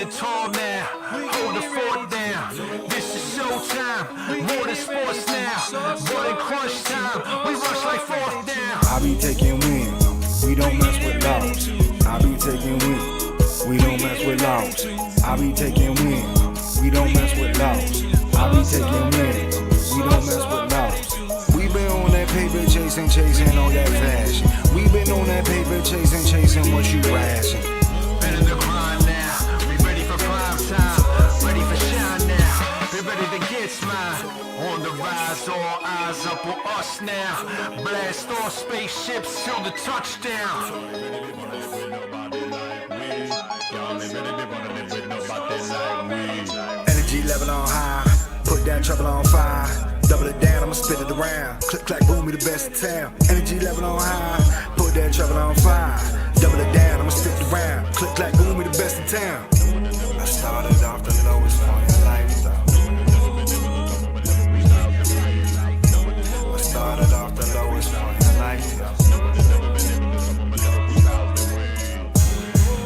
standing tall now. Hold the fort down. This is showtime. More than sports now. More than crunch time. We rush like fourth down. I be taking wins. We don't mess with laws. I be taking wins. We don't mess with laws. I be taking wins. We don't mess with laws. I be taking wins. We don't mess with laws. We been on that paper chasing all that fashion. We been on that paper chasing what you ration. Been in the grind now. We ready for prime time. Ready for shine now. Be ready to get mine. On the rise, all eyes up on us now. Blast off spaceships till the touchdown. Energy level on high. Put that trouble on fire. Double it down, I'ma spit it around. Click, clack, boom, we the best in town. Energy level on high. Put that trouble on fire. Double it down, I'ma spit it around. Click, clack, boom, we the best in town. I started off the lowest point in life, though. I started off the lowest point in life, though.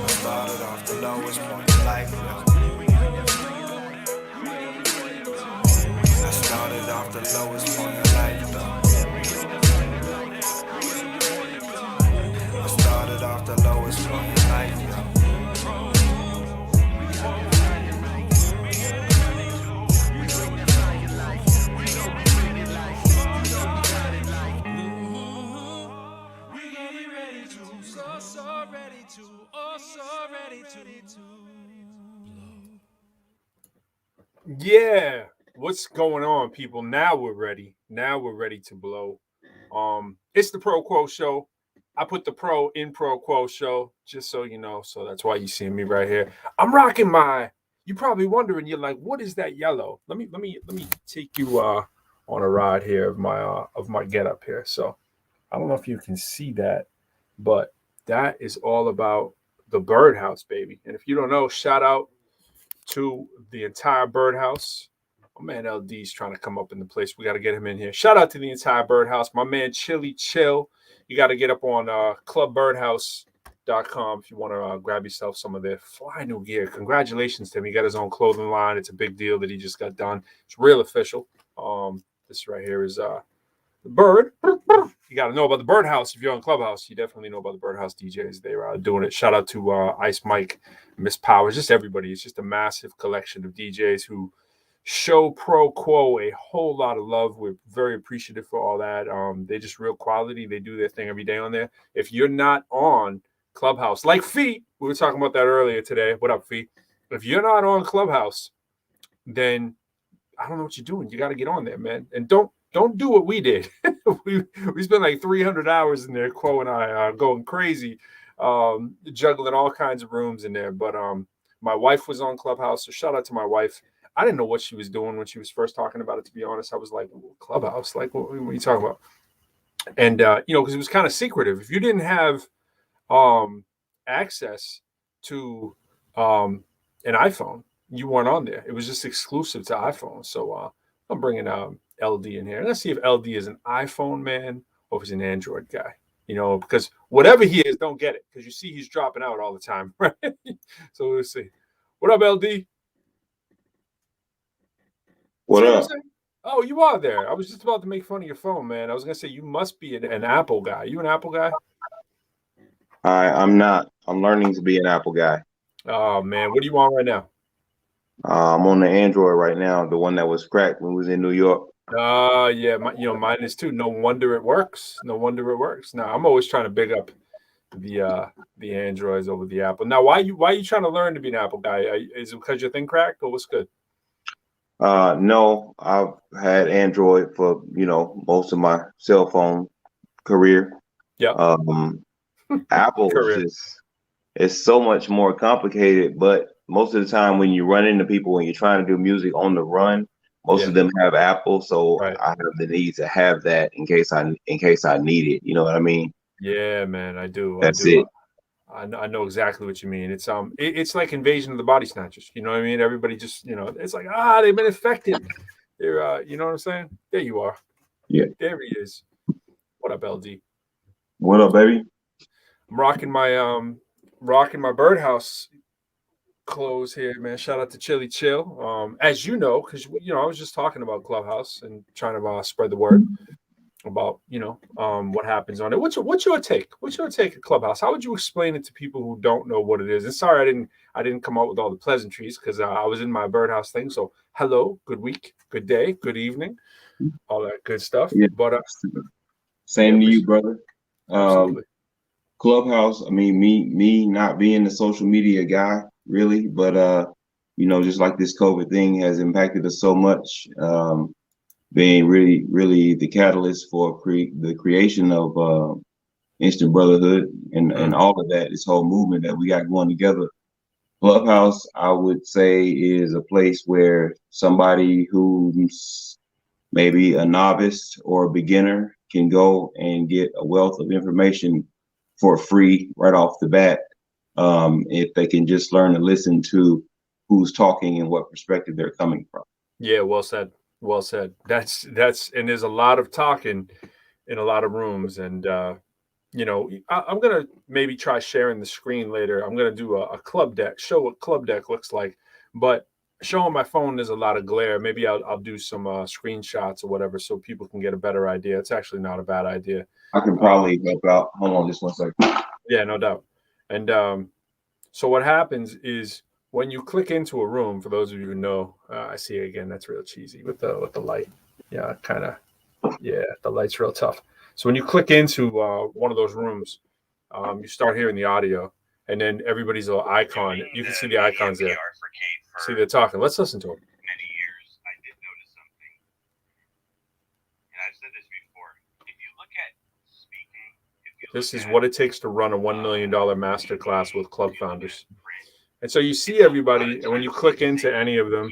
I started off the lowest point in life, though. I started off the lowest point in life, though. I started off the lowest point in life, though. Yeah, what's going on, people? Now we're ready. Now we're ready to blow. It's the Proquo Show. I put the pro in Proquo Show, just so you know. So that's why you see me right here. I'm rocking my. You're probably wondering. You're like, what is that yellow? Let me take you on a ride here of my getup here. So I don't know if you can see that, but that is all about the birdhouse, baby. And if you don't know, shout out to the entire birdhouse. My man LD's trying to come up in the place. We got to get him in here. Shout out to the entire birdhouse. My man Chili Chill. You got to get up on clubbirdhouse.com if you want to grab yourself some of their fly new gear. Congratulations to him. He got his own clothing line. It's a big deal that he just got done. It's real official. This right here is the bird. You got to know about the birdhouse if you're on Clubhouse. You definitely know about the birdhouse DJs. They're doing it. Shout out to Ice Mike, Miss Powers, just everybody. It's just a massive collection of DJs who show Proquo a whole lot of love. We're very appreciative for all that. They're just real quality. They do their thing every day on there. If you're not on Clubhouse, like Fee, we were talking about that earlier today. What up, Fee? If you're not on Clubhouse, then I don't know what you're doing. You got to get on there, man. And don't do what we did. we spent like 300 hours in there, Quo and I, going crazy, juggling all kinds of rooms in there. But my wife was on Clubhouse, so shout out to my wife. I didn't know what she was doing when she was first talking about it, to be honest. I was like, Clubhouse? Like, what are you talking about? And, because it was kind of secretive. If you didn't have access to an iPhone, you weren't on there. It was just exclusive to iPhone. So I'm bringing LD in here. Let's see if LD is an iPhone man or if he's an Android guy. Because whatever he is, don't get it. Because you see he's dropping out all the time, right? So we'll see. What up, LD? What up? Oh, you are there. I was just about to make fun of your phone, man. I was going to say you must be an Apple guy. You an Apple guy? I'm not. I'm learning to be an Apple guy. Oh, man. What are you on right now? I'm on the Android right now, the one that was cracked when we was in New York. Yeah. Mine is too. No wonder it works. No wonder it works. Now, I'm always trying to big up the Androids over the Apple. Now, why are you trying to learn to be an Apple guy? Is it because your thing cracked or what's good? No, I've had Android for, most of my cell phone career. Yeah. Apple is so much more complicated, but most of the time when you run into people, when you're trying to do music on the run, most of them have Apple. So right. I have the need to have that in case I need it. You know what I mean? Yeah, man, I do. That's it. I know exactly what you mean. It's like Invasion of the Body Snatchers. You know what I mean? Everybody just, it's like, they've been infected. They're, you know what I'm saying? There you are. Yeah. There he is. What up, LD? What up, baby? I'm rocking my birdhouse close here, man. Shout out to Chili Chill. As you know, because I was just talking about Clubhouse and trying to spread the word about what happens on it. What's your take? What's your take of Clubhouse? How would you explain it to people who don't know what it is? And sorry, I didn't come up with all the pleasantries because I was in my birdhouse thing. So hello, good week, good day, good evening, all that good stuff. Yeah. But same to you, brother. Absolutely. Clubhouse, I mean, me not being a social media guy really, but just like this COVID thing has impacted us so much, being really the catalyst for the creation of instant brotherhood and all of that, this whole movement that we got going together. Clubhouse, I would say, is a place where somebody who's maybe a novice or a beginner can go and get a wealth of information for free right off the bat, if they can just learn to listen to who's talking and what perspective they're coming from. Yeah, well said. Well said. That's and there's a lot of talking in a lot of rooms, and I'm gonna maybe try sharing the screen later. I'm gonna do a club deck, show what club deck looks like, but showing my phone there's a lot of glare. Maybe I'll do some screenshots or whatever so people can get a better idea. It's actually not a bad idea. I can probably help out. Hold on just 1 second. Yeah, no doubt. And so what happens is when you click into a room, for those of you who know, I see it again, that's real cheesy with the light. Yeah, kind of. Yeah, the light's real tough. So when you click into one of those rooms, you start hearing the audio, and then everybody's little icon. You can see the icons there. See, they're talking. Let's listen to them. Many years, I did notice something, and I've said this before. If you look at speaking, this is what it takes to run a $1 million masterclass with club founders. And so you see everybody, and when you click into any of them,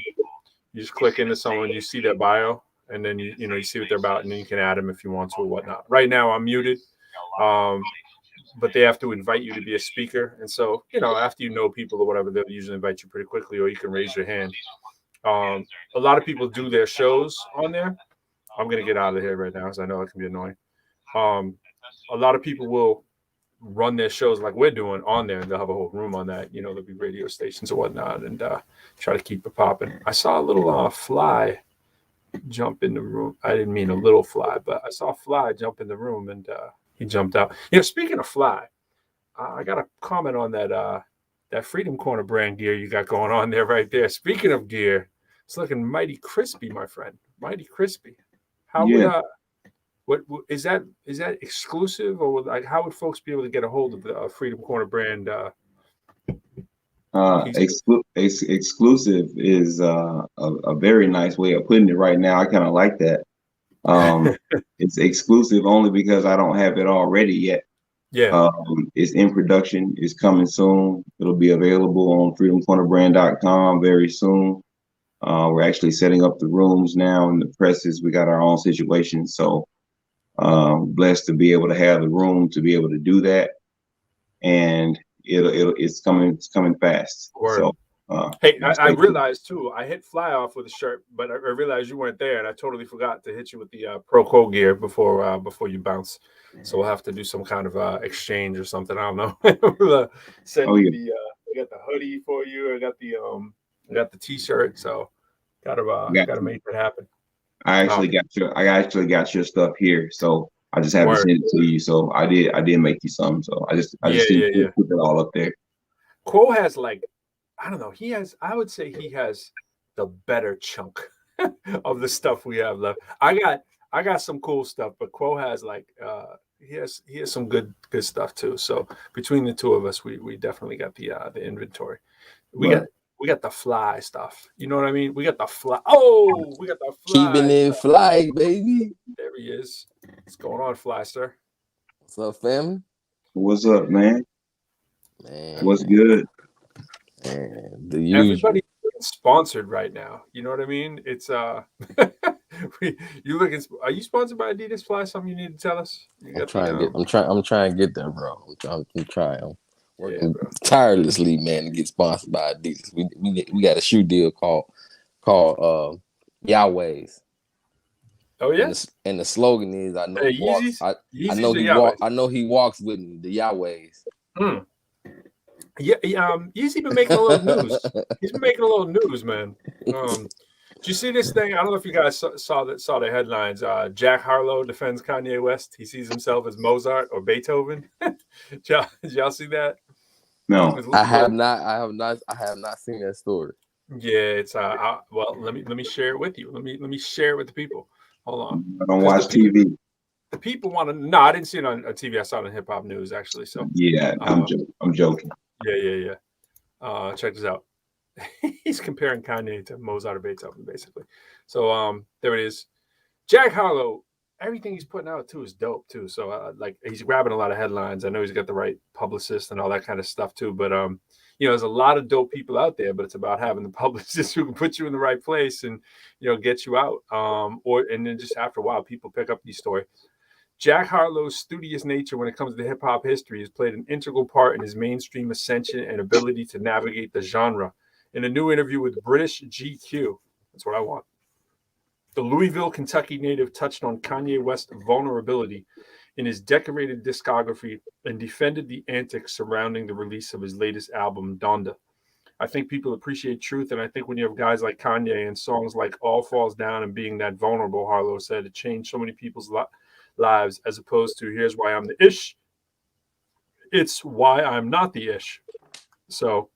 you just click into someone, you see their bio, and then you see what they're about, and then you can add them if you want to or whatnot. Right now, I'm muted, but they have to invite you to be a speaker. And so, after you know people or whatever, they'll usually invite you pretty quickly, or you can raise your hand. A lot of people do their shows on there. I'm going to get out of here right now because I know it can be annoying. A lot of people will run their shows like we're doing on there, and they'll have a whole room on that. There'll be radio stations or whatnot, and try to keep it popping. I saw a little fly jump in the room. I didn't mean a little fly, but I saw a fly jump in the room, and he jumped out. Speaking of fly, I got a comment on that Freedom Corner brand gear you got going on there right there. Speaking of gear, it's looking mighty crispy, my friend. Mighty crispy. How would what is that exclusive, or like how would folks be able to get a hold of the Freedom Corner brand? Exclusive is a very nice way of putting it right now. I kind of like that. It's exclusive only because I don't have it already yet. Yeah. It's in production. It's coming soon. It'll be available on freedomcornerbrand.com very soon. We're actually setting up the rooms now and the presses. We got our own situation. So blessed to be able to have the room to be able to do that. And it's coming fast. Word. So hey, I realized too, I hit fly off with a shirt, but I realized you weren't there, and I totally forgot to hit you with the Proquo gear before you bounce. So we'll have to do some kind of exchange or something. I don't know. We'll, send you I got the hoodie for you. I got the t-shirt. So gotta make that happen. I actually got your stuff here, so I just haven't sent it to you. So I did make you some. So I just put it all up there. Quo has I don't know. I would say he has the better chunk of the stuff we have left. I got some cool stuff, but Quo has he has some good stuff too. So between the two of us, we definitely got the inventory. We got the fly stuff. You know what I mean? We got the fly. Oh, we got the fly. Keeping it fly, baby. There he is. What's going on, Fly Sir? What's up, family? What's up, man? Man, what's good? Man, the usual. Everybody's sponsored right now. You know what I mean? It's are you sponsored by Adidas? Fly, something you need to tell us? I'm trying to get there, bro. I'm trying. I'm working tirelessly, man, to get sponsored by Adidas. We got a shoe deal called Yahweh's. Oh yeah. And the slogan is I know he walks with me, the Yahweh's. Yeah, he's been making a little news. He's been making a little news, man. Did you see this thing? I don't know if you guys saw the headlines. Jack Harlow defends Kanye West. He sees himself as Mozart or Beethoven. Did y'all see that? No, I have not. I have not seen that story. Yeah, it's well. Let me share it with you. Let me share it with the people. Hold on. I don't watch TV. The people want to. No, I didn't see it on TV. I saw it on Hip Hop News actually. So yeah, I'm joking. Yeah. Check this out. He's comparing Kanye to Mozart or Beethoven, basically. So there it is. Jack Harlow, everything he's putting out too is dope too. So like he's grabbing a lot of headlines. I know he's got the right publicist and all that kind of stuff too. But there's a lot of dope people out there, but it's about having the publicist who can put you in the right place and get you out. And then just after a while, people pick up these stories. Jack Harlow's studious nature when it comes to hip hop history has played an integral part in his mainstream ascension and ability to navigate the genre. In a new interview with British GQ, that's what I want. The Louisville, Kentucky native touched on Kanye West's vulnerability in his decorated discography and defended the antics surrounding the release of his latest album, Donda. I think people appreciate truth, and I think when you have guys like Kanye and songs like All Falls Down and Being That Vulnerable, Harlow said, it changed so many people's lives as opposed to here's why I'm the ish. It's why I'm not the ish. So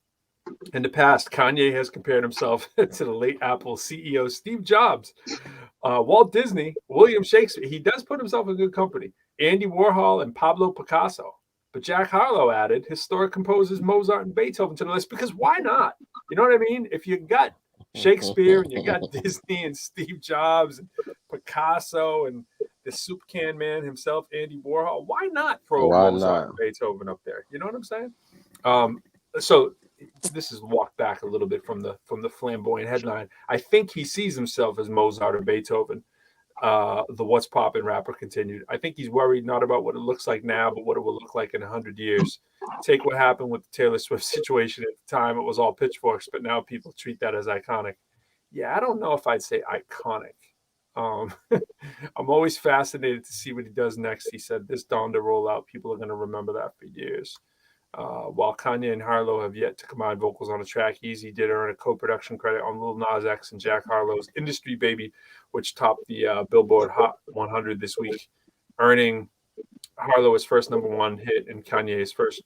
in the past, Kanye has compared himself to the late Apple CEO Steve Jobs, Walt Disney, William Shakespeare. He does put himself in good company, Andy Warhol, and Pablo Picasso. But Jack Harlow added historic composers Mozart and Beethoven to the list because why not? You know what I mean? If you got Shakespeare and you got Disney and Steve Jobs and Picasso and the soup can man himself, Andy Warhol, why not throw Mozart and Beethoven up there? You know what I'm saying? So this is walked back a little bit from the flamboyant headline. I think he sees himself as Mozart or Beethoven. The What's Poppin' rapper continued. I think he's worried not about what it looks like now, but what it will look like in 100 years. Take what happened with the Taylor Swift situation at the time. It was all pitchforks, but now people treat that as iconic. Yeah, I don't know if I'd say iconic. I'm always fascinated to see what he does next. He said this Donda rollout, people are going to remember that for years. While Kanye and Harlow have yet to combine vocals on a track, Easy did earn a co-production credit on Lil Nas X and Jack Harlow's Industry Baby, which topped the Billboard Hot 100 this week, earning Harlow his first #1 hit and Kanye his first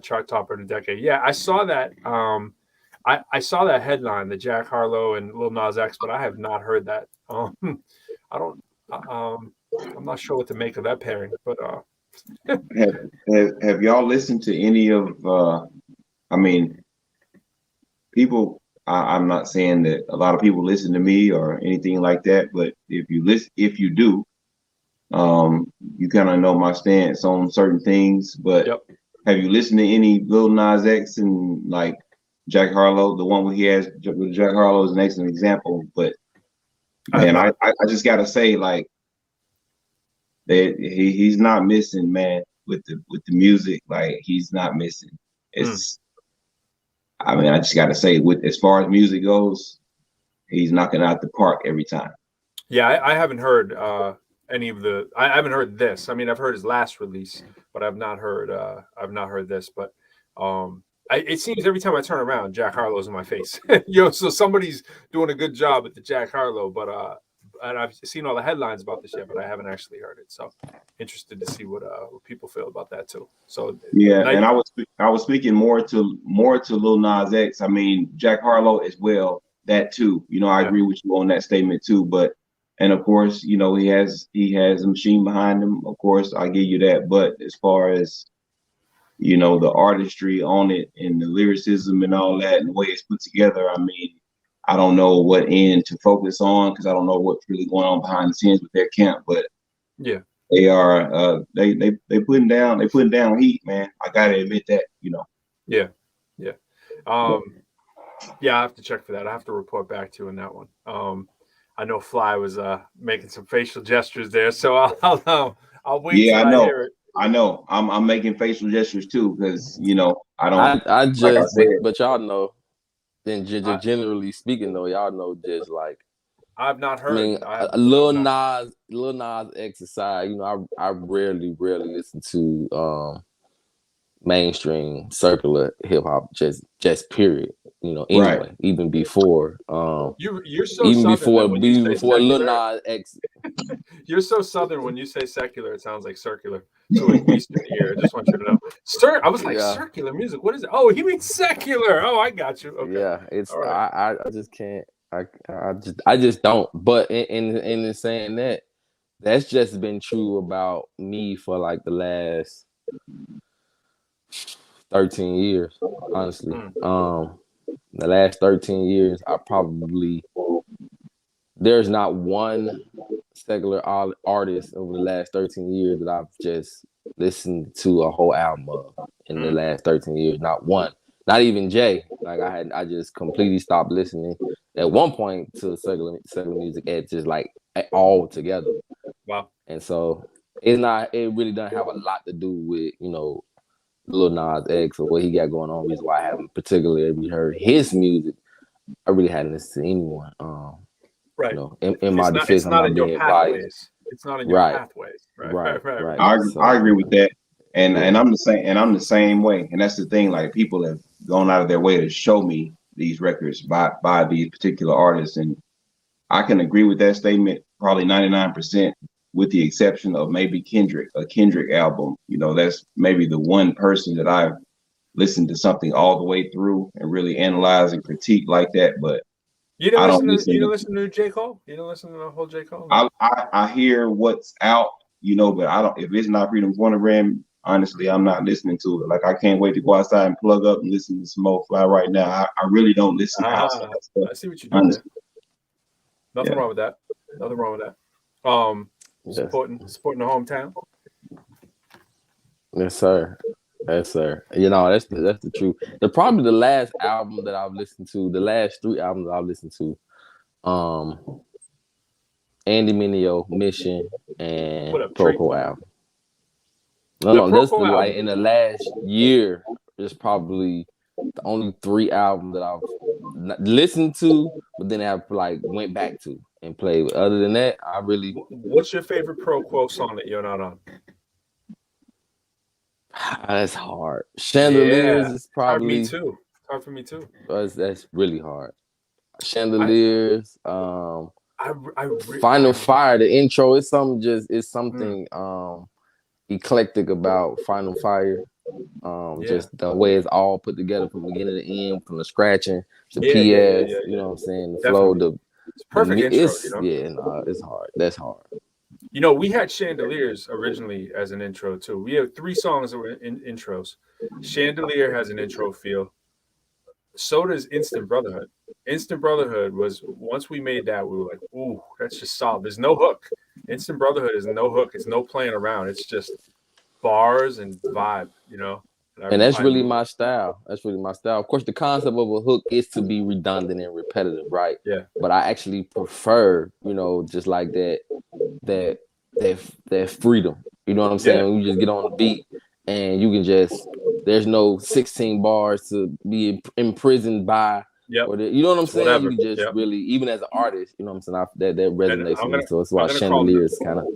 chart topper in a decade. Yeah, I saw that. I saw that headline, the Jack Harlow and Lil Nas X, but I have not heard that. I'm not sure what to make of that pairing, but have y'all listened to any of people? I'm not saying that a lot of people listen to me or anything like that, but if you do, you kind of know my stance on certain things. But have you listened to any Lil Nas X and like Jack Harlow? The one where he has with Jack Harlow is an excellent example. But man, I just gotta say, like, he's not missing, man, with the music. Like, he's not missing. It's I mean, I just gotta say, with as far as music goes, he's knocking out the park every time. Yeah, I haven't heard any of the. I haven't heard this. I mean, I've heard his last release, but I've not heard this. But it seems every time I turn around, Jack Harlow's in my face. So somebody's doing a good job at the Jack Harlow, but and I've seen all the headlines about this yet, but I haven't actually heard it. So interested to see what people feel about that too. So yeah, and I was speaking more to Lil Nas X. I mean, Jack Harlow as well. That too. I agree with you on that statement too. But and of course, he has a machine behind him. Of course, I give you that. But as far as the artistry on it and the lyricism and all that and the way it's put together, I mean, I don't know what end to focus on because I don't know what's really going on behind the scenes with their camp. But yeah, they are they putting down heat, man. I gotta admit that. Yeah. Yeah, I have to check for that. I have to report back to you on that one. I know Fly was making some facial gestures there, so I'll wait. Yeah, till I hear it. I know. I'm making facial gestures too because I don't. I just like but y'all know. Then generally speaking, though, y'all know just like I've not heard. I mean, Lil Nas X aside, I rarely listen to mainstream circular hip hop, just period. Anyway, Right. even before You're so southern that when you say Lil secular, Nas X. you're so southern when you say secular, it sounds like circular to an Eastern ear. I just want you to know. I was like, circular music. What is it? Oh, he means secular. Oh, I got you. Okay. Yeah, it's all right. I just can't. I just don't. But in saying that, that's just been true about me for like the last 13 years, honestly. The last 13 years, there's not one secular artist over the last 13 years that I've just listened to a whole album of in the last 13 years. Not one. Not even Jay. Like I just completely stopped listening at one point to secular music at just like all together. Wow. And so it really doesn't have a lot to do with, Lil Nas X or what he got going on. Reason why I haven't particularly heard his music. I really hadn't listened to anyone. Right. In my defense, it's not I'm in not your being pathways. It's not in your pathways. Right. I agree with that. And I'm the same way. And that's the thing, like people have gone out of their way to show me these records by these particular artists. And I can agree with that statement probably 99%, with the exception of maybe a Kendrick album. That's maybe the one person that I've listened to something all the way through and really analyze and critique like that. But you don't listen to J. Cole? You don't listen to the whole J. Cole? I hear what's out, but I don't. If it's not Freedom Corner brand, honestly, I'm not listening to it. Like I can't wait to go outside and plug up and listen to some more Fly right now. I really don't listen to outside stuff. I see what you're doing there. Nothing wrong with that. Nothing wrong with that. Supporting the hometown. Yes, sir. Yes, sir. That's the truth. Probably the last album that I've listened to, the last 3 albums I've listened to, Andy Mineo, Mission, and Proquo album. No, that's like in the last year. There's probably the only 3 albums that I've listened to, but then I've like went back to and played with. Other than that, I really. What's your favorite Proquo song that you're not on? That's hard. Chandeliers is probably. It's hard for me too. That's really hard. Chandeliers. Final Fire. The intro is something eclectic about Final Fire. Just the way it's all put together from beginning to end, from the scratching to PS. You know what I'm saying? The flow. It's perfect intro. It's hard. That's hard. We had Chandeliers originally as an intro too. We have 3 songs that were in intros. Chandelier has an intro feel. So does Instant Brotherhood. Instant Brotherhood was, once we made that, we were like, ooh, that's just solid. There's no hook. Instant Brotherhood is no hook. It's no playing around. It's just bars and vibe, And that's really my style. That's really my style. Of course, the concept of a hook is to be redundant and repetitive, right? Yeah. But I actually prefer, just like that freedom. You know what I'm saying? When you just get on the beat and you can there's no 16 bars to be imprisoned by. Yep. You know what I'm saying? Whatever. You can just really, even as an artist, you know what I'm saying? That resonates with me. So it's why Chandeliers kind of.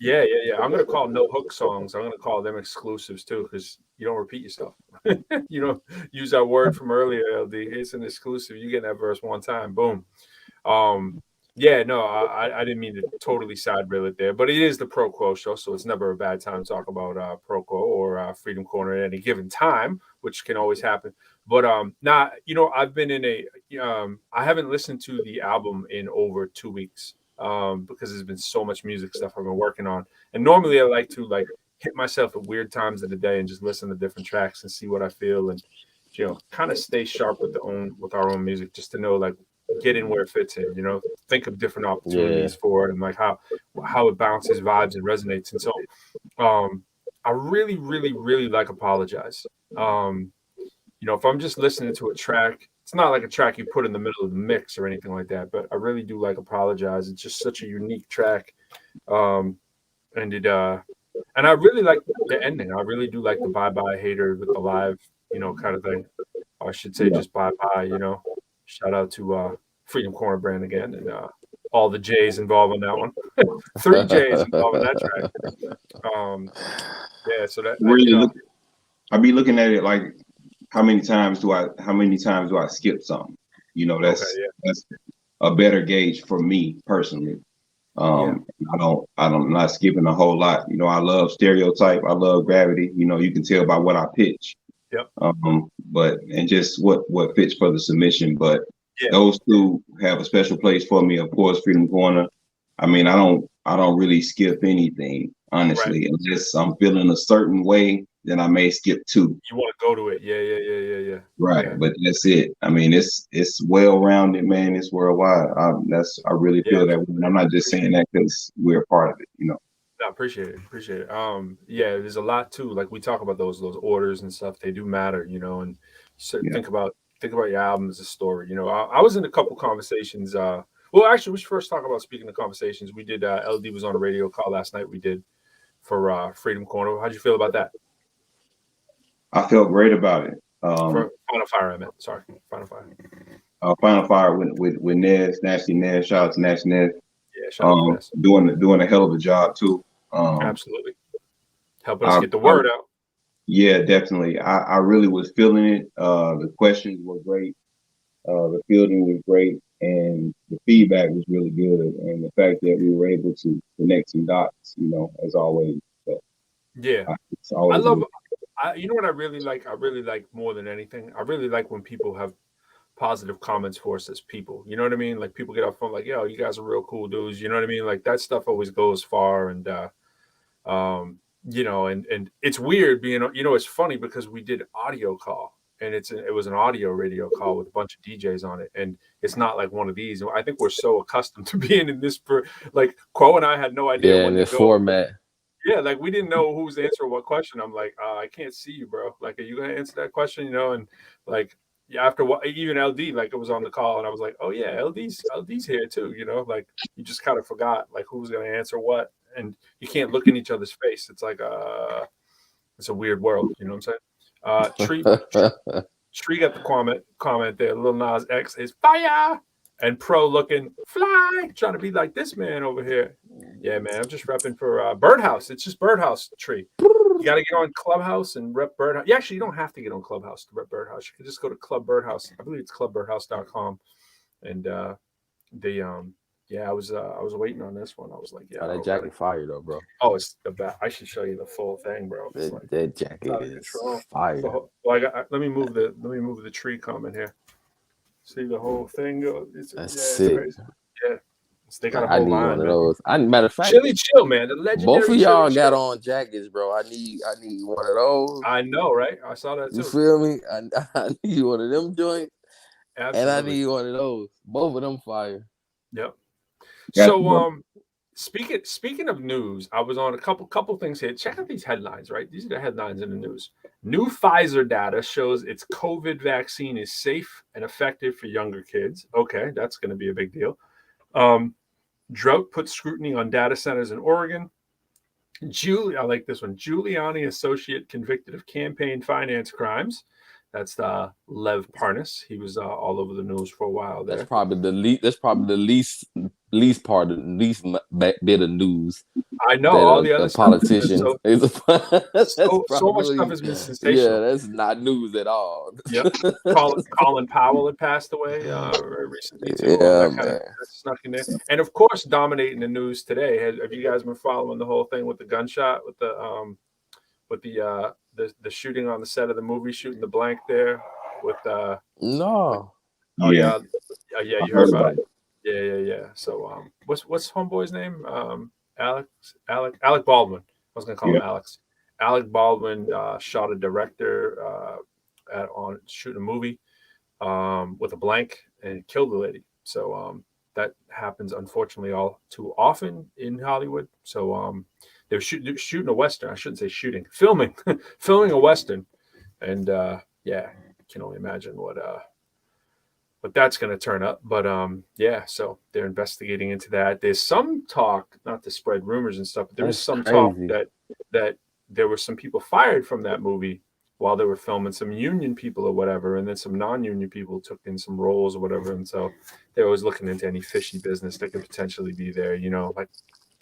Yeah. I'm going to call no hook songs. I'm going to call them exclusives too, because you don't repeat yourself. You don't use that word from earlier, LD. It's an exclusive. You get that verse one time, boom. I didn't mean to totally side rail it there, but it is the Proquo Show, so it's never a bad time to talk about Proquo or Freedom Corner at any given time, which can always happen. But I've been in I haven't listened to the album in over 2 weeks because there's been so much music stuff I've been working on. And normally I like to hit myself at weird times of the day and just listen to different tracks and see what I feel and kind of stay sharp with our own music, just to know get in where it fits in, think of different opportunities for it and how it bounces vibes and resonates. And so I really, really, really like Apologize. If I'm just listening to a track, it's not like a track you put in the middle of the mix or anything like that, but I really do like Apologize. It's just such a unique track. And I really like the ending. I really do like the Bye Bye Hater with the live, kind of thing. I should say just bye bye, Shout out to Freedom Corner brand again and all the J's involved in that one. 3 J's involved in that track. So that I be looking at it like how many times do I skip something? You know, that's a better gauge for me personally. I'm not skipping a whole lot. You know, I love Stereotype. I love Gravity. You know, you can tell by what I pitch. Yep. But and just what fits for the submission. But those two have a special place for me. Of course, Freedom Corner. I mean, I don't really skip anything, honestly, unless I'm feeling a certain way. Then I may skip two. You want to go to it, yeah. Right, but that's it. I mean, it's well rounded, man. It's worldwide. I really feel that way. And I'm not just saying that because we're a part of it, you know. No, appreciate it. Yeah, there's a lot too. Like we talk about those orders and stuff. They do matter, you know. And so think about your album as a story. You know, I was in a couple conversations. Well, actually, we should first talk about speaking of conversations. We did. LD was on a radio call last night. We did for Freedom Corner. How'd you feel about that? I felt great about it. For Final Fire, I meant. Sorry, Final Fire. Final Fire with Nez, Nasty Nez. Shout out to Nasty Nez. Yeah, shout out to Nez. Doing a hell of a job too. Absolutely, helping us get the word out. Yeah, definitely. I really was feeling it. The questions were great. The fielding was great, and the feedback was really good. And the fact that we were able to connect some dots, you know, as always. So, yeah, I love. You know what I really like? I really like more than anything. I really like when people have positive comments for us as people. You know what I mean? Like people get off phone like, "Yo, you guys are real cool dudes." You know what I mean? Like that stuff always goes far. And you know, and it's weird being. You know, it's funny because we did audio call, and it was an audio radio call with a bunch of DJs on it, and it's not like one of these. I think we're so accustomed to being in this. Like Quo and I had no idea in this format. Yeah, like we didn't know who's answering what question. I'm like, I can't see you, bro. Like, are you gonna answer that question? You know, and like, after what, even LD, like it was on the call, and I was like, oh yeah, LD's here too. You know, like you just kind of forgot like who's gonna answer what, and you can't look in each other's face. It's like it's a weird world. You know what I'm saying? Tree got the comment there. Lil Nas X is fire. And Pro looking fly, trying to be like this man over here. Yeah, man, I'm just repping for Birdhouse. It's just Birdhouse Tree. You got to get on Clubhouse and rep Birdhouse. Yeah, actually, you don't have to get on Clubhouse to rep Birdhouse. You can just go to Club Birdhouse. I believe it's clubbirdhouse.com. And I was waiting on this one. I was like, yeah. That jacket fire though, bro. Oh, it's the best. I should show you the full thing, bro. That jacket is fire. So, well, let me move the tree comment here. See the whole thing go. That's sick. Yeah, they got a whole line. One of those. Matter of fact, Chili Chill, man. The legendary. Both of y'all got on jackets, bro. I need one of those. I know, right? I saw that too. You feel me? I need one of them joints, absolutely. And I need one of those. Both of them fire. Yep. So, speaking of news, I was on a couple things here. Check out these headlines, right? These are the headlines in the news. New Pfizer data shows its COVID vaccine is safe and effective for younger kids. Okay, that's going to be a big deal. Drought puts scrutiny on data centers in Oregon. I like this one. Giuliani associate convicted of campaign finance crimes. That's Lev Parnas. He was all over the news for a while there. That's probably the least part of the least bit of news. I know all the other politicians. So much stuff has been sensational. Yeah, that's not news at all. Yep. Colin Powell had passed away recently too. Yeah, man. Snuck in there. And of course, dominating the news today. Have you guys been following the whole thing with the gunshot with the shooting on the set of the movie, shooting the blank there with no. Oh yeah, you heard about it. Yeah. So what's homeboy's name? Alec Baldwin. I was gonna call him Alex. Alec Baldwin shot a director on shooting a movie with a blank and killed the lady. So that happens unfortunately all too often in Hollywood. So they were shooting a Western. I shouldn't say shooting, filming a Western. And can only imagine what that's going to turn up. But so they're investigating into that. There's some talk, not to spread rumors and stuff, but there was some talk that there were some people fired from that movie while they were filming, some union people or whatever, and then some non-union people took in some roles or whatever. And so they're always looking into any fishy business that could potentially be there, you know, like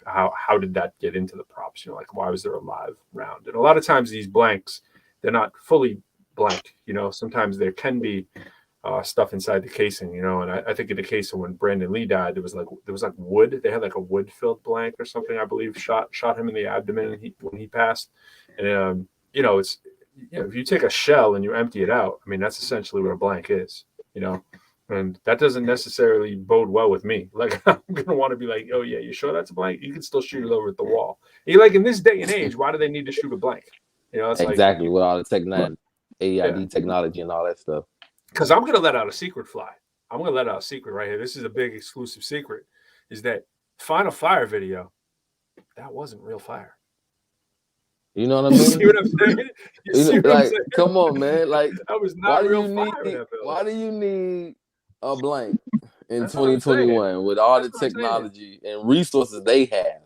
how did that get into the props? You know, like why was there a live round? And a lot of times these blanks, they're not fully blank. You know, sometimes there can be stuff inside the casing, you know, and I think in the case of when Brandon Lee died, there was like wood. They had like a wood filled blank or something, I believe, shot him in the abdomen when he passed. And you know, it's, you know, if you take a shell and you empty it out, I mean, that's essentially what a blank is, you know, and that doesn't necessarily bode well with me. Like, I'm gonna want to be like, oh yeah, you sure that's a blank? You can still shoot it over at the wall. You're like, in this day and age, why do they need to shoot a blank? You know, it's exactly, like, with all the technology, AID technology and all that stuff. Because I'm going to let out a secret fly. I'm going to let out a secret right here. This is a big exclusive secret, is that Final Fire video, that wasn't real fire. You know what I mean? You see what I'm saying? You see what I'm saying? Come on, man. Like, that was not real fire. Why do you need a blank in 2021 with all the technology and resources they have?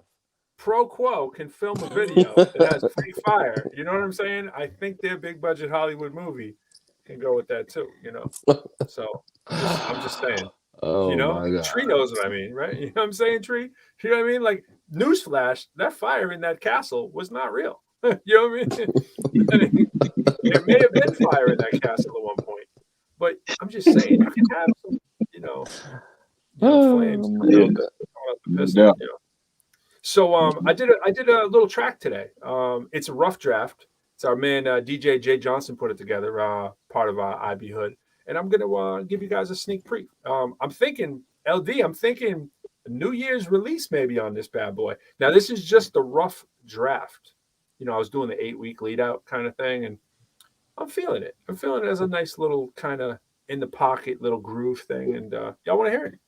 Proquo can film a video that has fake fire. You know what I'm saying? I think their big budget Hollywood movie can go with that too, you know. So I'm just saying. Oh, you know, my God. Tree knows what I mean, right? You know what I'm saying, Tree? You know what I mean? Like, newsflash, that fire in that castle was not real. You know what I mean? There may have been fire in that castle at one point, but I'm just saying, you can have some, you know flames. You know. So I did a little track today. It's a rough draft. It's our man DJ Jay Johnson put it together, part of IB Hood, and I'm gonna give you guys a sneak peek. I'm thinking New Year's release maybe on this bad boy. Now this is just the rough draft. You know, I was doing the 8-week lead out kind of thing, and I'm feeling it. I'm feeling it as a nice little kind of in the pocket little groove thing. And y'all want to hear it?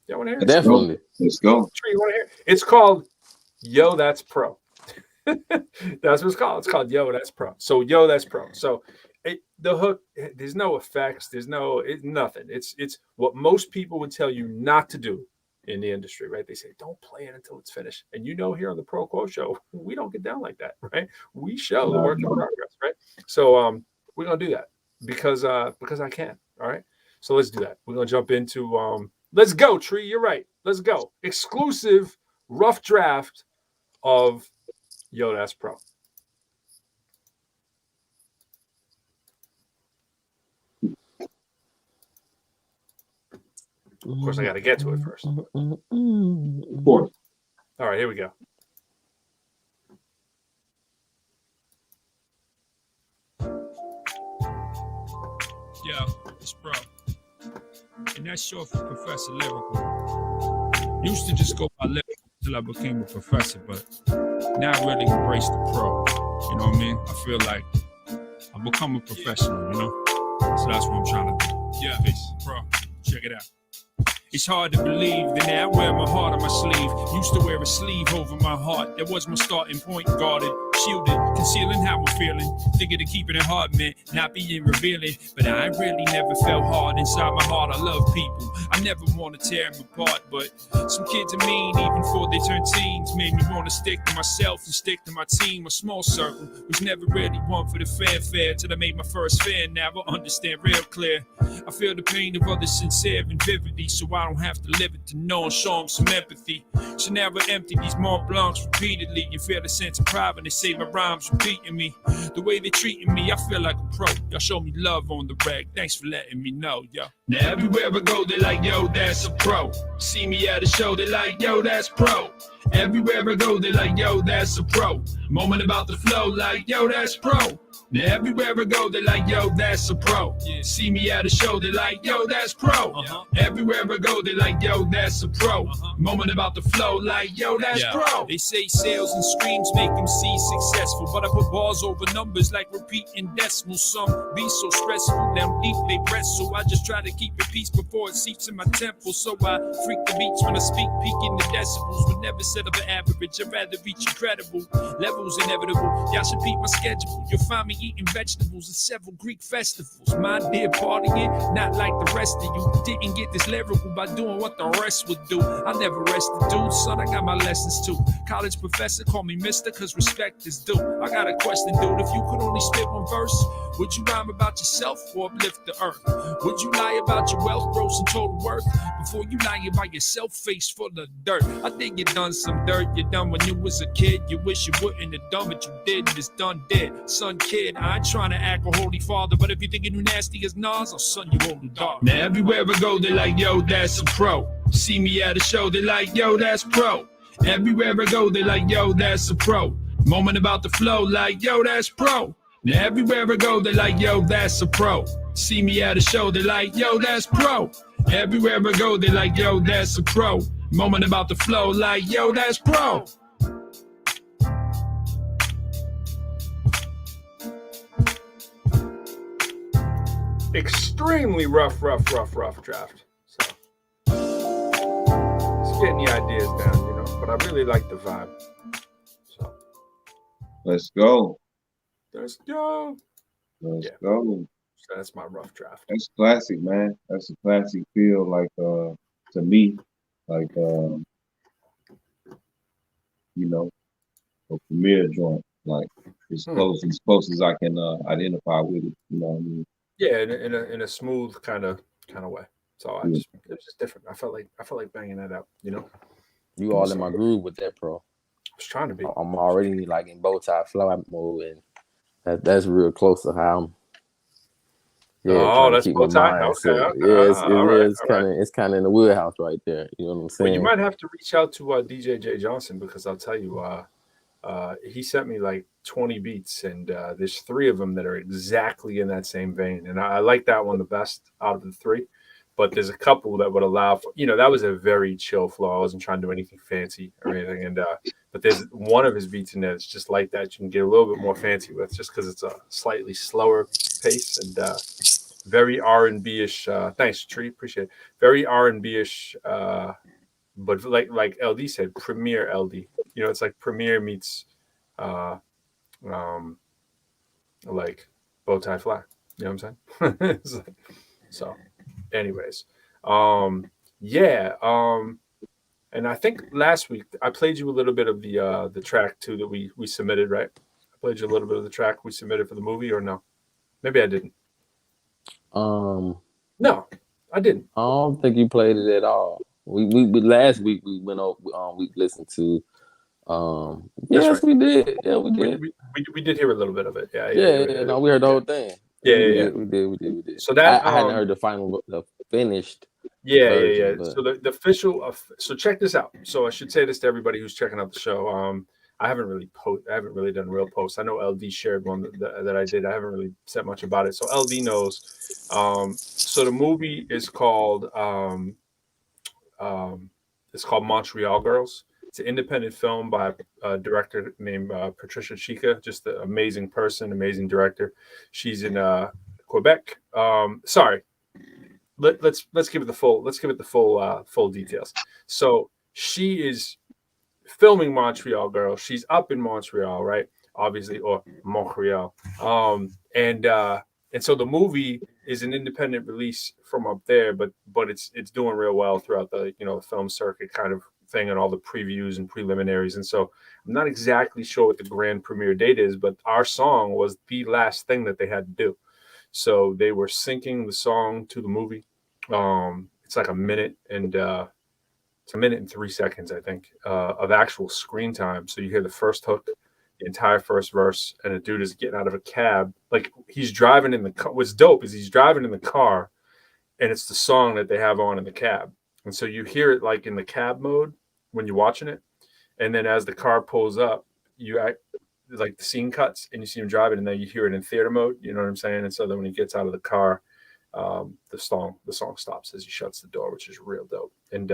Y'all want to hear it? Definitely. Let's go. Tree, you want to hear it? It's called Yo, That's Pro. That's what it's called. It's called Yo, That's Pro. So Yo, That's Pro. So the hook, there's no effects, there's nothing. It's what most people would tell you not to do in the industry, right? They say don't play it until it's finished. And you know, here on the Proquo Show, we don't get down like that, right? We show the work in progress, right? So we're gonna do that because I can. All right. So let's do that. We're gonna jump into let's go, Tree. You're right. Let's go. Exclusive rough draft of Yo, That's Pro. Of course, I got to get to it first. Of course. All right, here we go. Yo, it's Pro. And that's short for Professor Lyrical. Used to just go by Lyrical until I became a professor, but now I really embrace the Pro. You know what I mean? I feel like I've become a professional, you know? So that's what I'm trying to do. Yeah, peace. Pro, check it out. It's hard to believe that now I wear my heart on my sleeve. Used to wear a sleeve over my heart. That was my starting point, guarded, shielded, concealing how I'm feeling. Thinking of keeping it hard meant not being revealing. But I really never felt hard inside my heart. I love people. I never want to tear them apart. But some kids are mean even before they turn teens. Made me want to stick to myself and stick to my team. A small circle was never really one for the fanfare. Till I made my first fan. Now I understand real clear. I feel the pain of others sincere and vividly. So I don't have to live it to know and show them some empathy. So now I empty these Mont Blancs repeatedly. You feel a sense of pride when they say my rhymes repeating me. The way they treating me, I feel like a pro. Y'all show me love on the rag. Thanks for letting me know, yo. Now everywhere I go, they like, yo, that's a pro. See me at a show, they like, yo, that's pro. Everywhere I go, they like, yo, that's a pro. Moment about the flow, like, yo, that's pro. Now everywhere I go, they like, yo, that's a pro. See me at a show, they like, yo, that's pro. Everywhere I go, they like, yo, that's a pro. Moment about the flow, like, yo, that's pro. They say sales and streams make them see successful, but I put bars over numbers like repeating decimals. Some be so stressful, down deep they press, so I just try to keep it peace before it seeps in my temple. So I freak the beats when I speak, peaking the decibels. Would never set up an average, I'd rather reach incredible levels inevitable. Y'all should beat my schedule. You'll find me eating vegetables at several Greek festivals. My dear partying, not like the rest of you. Didn't get this lyrical by doing what the rest would do. I never rested, dude. Son, I got my lessons too. College professor, call me mister, cause respect is due. I got a question, dude. If you could only spit one verse, would you rhyme about yourself or uplift the earth? Would you lie about your wealth, gross and total worth. Before you lying by yourself, face full of dirt. I think you done some dirt. You done when you was a kid. You wish you wouldn't have done what you did. It's done dead. Son, kid, I ain't trying to act a holy father, but if you thinking you nasty as Nas, I'll son you old and dark. Now everywhere I go, they like, yo, that's a pro. See me at a show, they like, yo, that's pro. Everywhere I go, they like, yo, that's a pro. Moment about the flow, like, yo, that's pro. Now everywhere I go, they like, yo, that's a pro. See me at a show, they like, yo, that's pro. Everywhere I go, they like, yo, that's a pro. Moment about the flow, like, yo, that's pro. Extremely rough draft. So it's getting the ideas down, you know. But I really like the vibe. So let's go. Let's go. Let's go. So that's my rough draft. That's classic, man. That's a classic feel, like to me, like you know, a premiere joint, like as close as I can identify with it. You know what I mean? Yeah, in a smooth kind of way. So it was just different. I felt like banging that out, you know. You all in my groove with that, bro. I was trying to be. I'm already like in bow tie fly mode, and that's real close to how I'm. Yeah, that's bow tie. Okay. Yeah, it's kind of in the wheelhouse right there. You know what I'm saying? Well, you might have to reach out to DJ J Johnson, because I'll tell you, he sent me like 20 beats, and there's 3 of them that are exactly in that same vein, and I like that one the best out of the 3. But there's a couple that would allow for, you know, that was a very chill flow. I wasn't trying to do anything fancy or anything, and but there's one of his beats in there that's just like that. You can get a little bit more fancy with, just because it's a slightly slower pace and very R&B-ish. Thanks, Tree, appreciate it. Very R&B-ish, but like LD said, Premier LD. You know, it's like Premier meets like bow tie fly. You know what I'm saying? So anyways, and I think last week I played you a little bit of the track too that we submitted, right? I played you a little bit of the track we submitted for the movie, or no? Maybe I didn't. No, I didn't. I don't think you played it at all. We last week we went over. We listened to. Yes, right. We did. Yeah, we did. We did hear a little bit of it. Yeah. No, we heard the whole thing. Yeah. We did. So that I hadn't heard the finished. Yeah. But... So the official. So check this out. So I should say this to everybody who's checking out the show. I haven't really done real posts. I know LD shared one that I did. I haven't really said much about it. So LD knows. So the movie is called Montreal Girls. It's an independent film by a director named Patricia Chica. Just an amazing person, amazing director. She's in Quebec. Sorry, let's give it the full details. So she is filming Montreal Girls. She's up in Montreal, right? Obviously, or Montreal. And so the movie is an independent release from up there, but it's doing real well throughout the film circuit kind of thing, and all the previews and preliminaries. And so I'm not exactly sure what the grand premiere date is, but our song was the last thing that they had to do. So they were syncing the song to the movie. It's like a minute and 3 seconds, I think, of actual screen time. So you hear the first hook, the entire first verse, and a dude is getting out of a cab. Like, he's driving in the car. What's dope is he's driving in the car, and it's the song that they have on in the cab. And so you hear it like in the cab mode when you're watching it. And then as the car pulls up, like the scene cuts and you see him driving, and then you hear it in theater mode. You know what I'm saying? And so then when he gets out of the car, the song stops as he shuts the door, which is real dope. And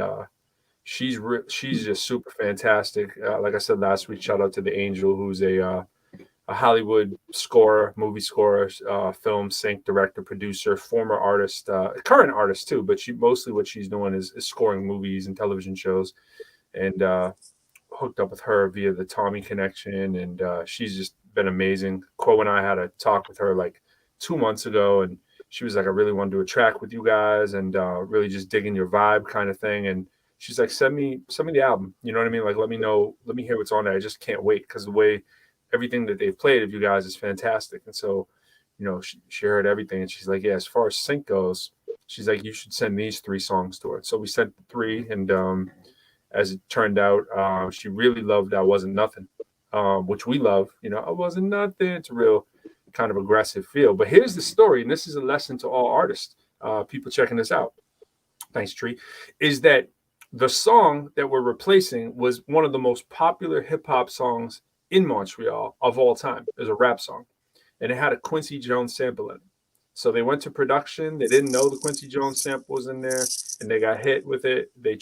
she's just super fantastic. Like I said last week, shout out to the Angel, who's a Hollywood scorer, movie scorer, film sync director, producer, former artist, current artist too. But mostly what she's doing is scoring movies and television shows. And hooked up with her via the Tommy connection, and she's just been amazing. Quo and I had a talk with her like 2 months ago, and she was like, I really want to do a track with you guys, and really just digging your vibe kind of thing. And she's like, send me the album. You know what I mean? Like, let me hear what's on there. I just can't wait, because the way everything that they've played of you guys is fantastic. And so, she heard everything, and she's like, yeah, as far as sync goes, she's like, you should send these 3 songs to her. So we sent 3, and as it turned out, she really loved I Wasn't Nothing, which we love. You know, I wasn't nothing. It's a real kind of aggressive feel. But here's the story, and this is a lesson to all artists, people checking this out. Thanks, Tree. Is that the song that we're replacing was one of the most popular hip hop songs in Montreal of all time. It was a rap song, and it had a Quincy Jones sample in it. So they went to production. They didn't know the Quincy Jones sample was in there, and they got hit with it. They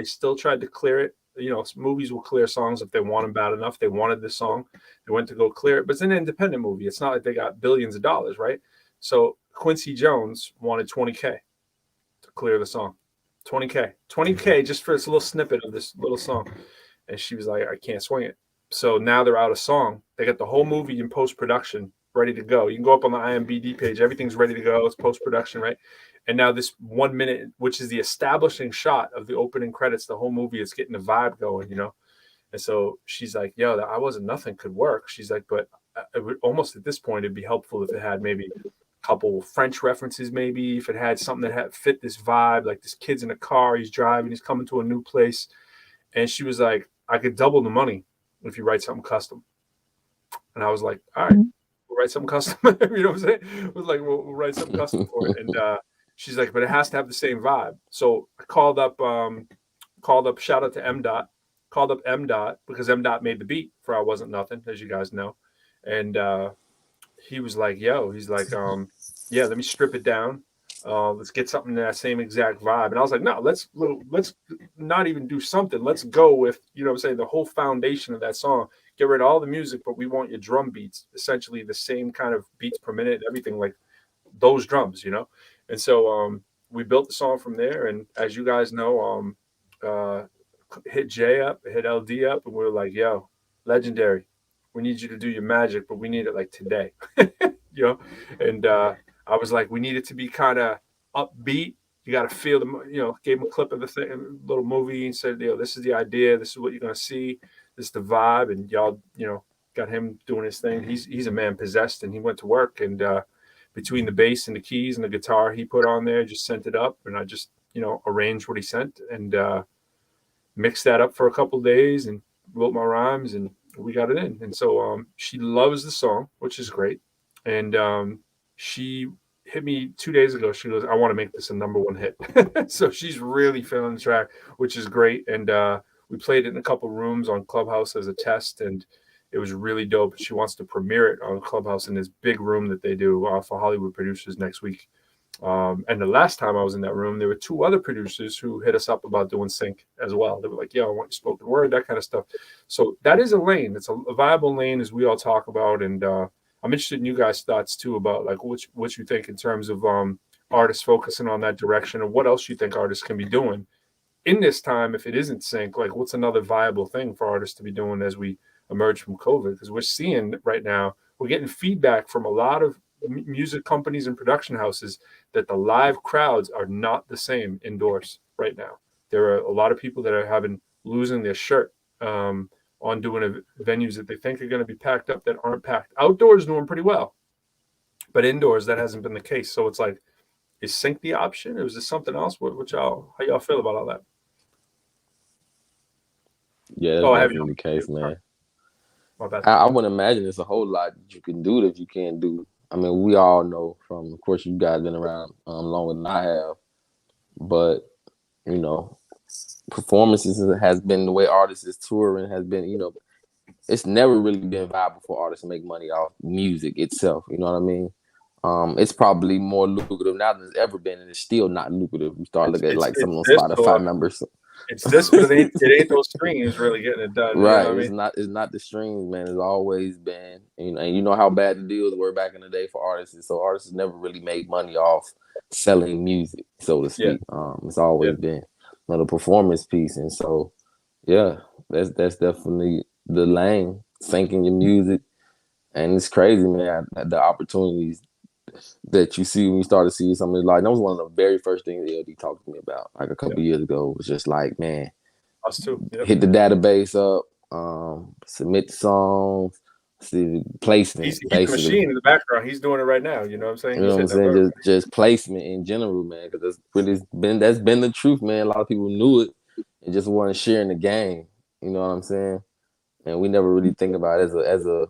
still tried to clear it. You know, movies will clear songs if they want them bad enough. They wanted this song. They went to go clear it, but it's an independent movie. It's not like they got billions of dollars, right? So Quincy Jones wanted $20K to clear the song. $20K just for this little snippet of this little song. And she was like, I can't swing it. So now they're out of song. They got the whole movie in post-production ready to go. You can go up on the IMDb page. Everything's ready to go. It's post-production, right? And now this 1 minute, which is the establishing shot of the opening credits, the whole movie is getting the vibe going, you know? And so she's like, yo, I Wasn't Nothing could work. She's like, but it would almost at this point, it'd be helpful if it had maybe couple French references, maybe if it had something that had fit this vibe, like this kid's in a car, he's driving, he's coming to a new place. And she was like, I could double the money if you write something custom. And I was like, all right, we'll write something custom. You know what I'm saying? It was like, we'll write something custom for it. And she's like, but it has to have the same vibe. So I called up, shout out to M Dot, called up M Dot because M Dot made the beat for I Wasn't Nothing, as you guys know. And he was like, he's like, yeah, let me strip it down. Let's get something in that same exact vibe. And I was like, no, let's not even do something. Let's go with, you know what I'm saying, the whole foundation of that song. Get rid of all the music, but we want your drum beats, essentially the same kind of beats per minute, everything like those drums, you know? And so we built the song from there. And as you guys know, hit Jay up, hit LD up, and we were like, yo, legendary. We need you to do your magic, but we need it like today, you know? And I was like, we need it to be kind of upbeat. You got to feel the, you know, gave him a clip of the thing, little movie and said, yo, this is the idea. This is what you're going to see. This is the vibe. And y'all, you know, got him doing his thing. He's a man possessed, and he went to work. And between the bass and the keys and the guitar he put on there, just sent it up. And I just, you know, arranged what he sent and mixed that up for a couple of days and wrote my rhymes, and we got it in. And so she loves the song, which is great. And she hit me 2 days ago. She goes, I want to make this a #1 hit. So she's really feeling the track, which is great. And we played it in a couple rooms on Clubhouse as a test, and it was really dope. She wants to premiere it on Clubhouse in this big room that they do for Hollywood producers next week. And the last time I was in that room, there were 2 other producers who hit us up about doing sync as well. They were like, yo, I want you spoken word, that kind of stuff. So that is a lane. It's a viable lane, as we all talk about. And I'm interested in you guys' thoughts too about like what you think in terms of artists focusing on that direction, and what else you think artists can be doing in this time if it isn't sync. Like, what's another viable thing for artists to be doing as we emerge from COVID? Because we're seeing right now, we're getting feedback from a lot of music companies and production houses that the live crowds are not the same indoors right now. There are a lot of people that are losing their shirt on doing venues that they think are going to be packed up that aren't packed. Outdoors doing pretty well, but indoors that hasn't been the case. So it's like, is sync the option, or is this something else? How y'all feel about all that? Yeah, that's definitely the case, man. I wouldn't imagine there's a whole lot that you can do that you can't do. I mean, we all know from, of course, you guys been around longer than I have, but, you know, performances has been the way artists is touring has been, you know, it's never really been viable for artists to make money off music itself. You know what I mean? It's probably more lucrative now than it's ever been, and it's still not lucrative. You start looking at like some of those Spotify numbers. It's this, but it ain't those streams really getting it done. Right. You know it's not the streams, man. It's always been, and you know how bad the deals were back in the day for artists. And so artists never really made money off selling music, so to speak. Yeah. It's always been another performance piece. And so, yeah, that's definitely the lane, syncing your music. And it's crazy, man, the opportunities that you see when you start to see something like that was one of the very first things LD talked to me about like a couple years ago. It was just like, man, us too. Hit the database up, submit the songs, See, placement, He's the basically. machine in the background. He's doing it right now. You know what I'm saying? You know what I'm saying? Just placement in general, man. Because that's been the truth, man. A lot of people knew it and just weren't sharing the game. You know what I'm saying? And we never really think about it as a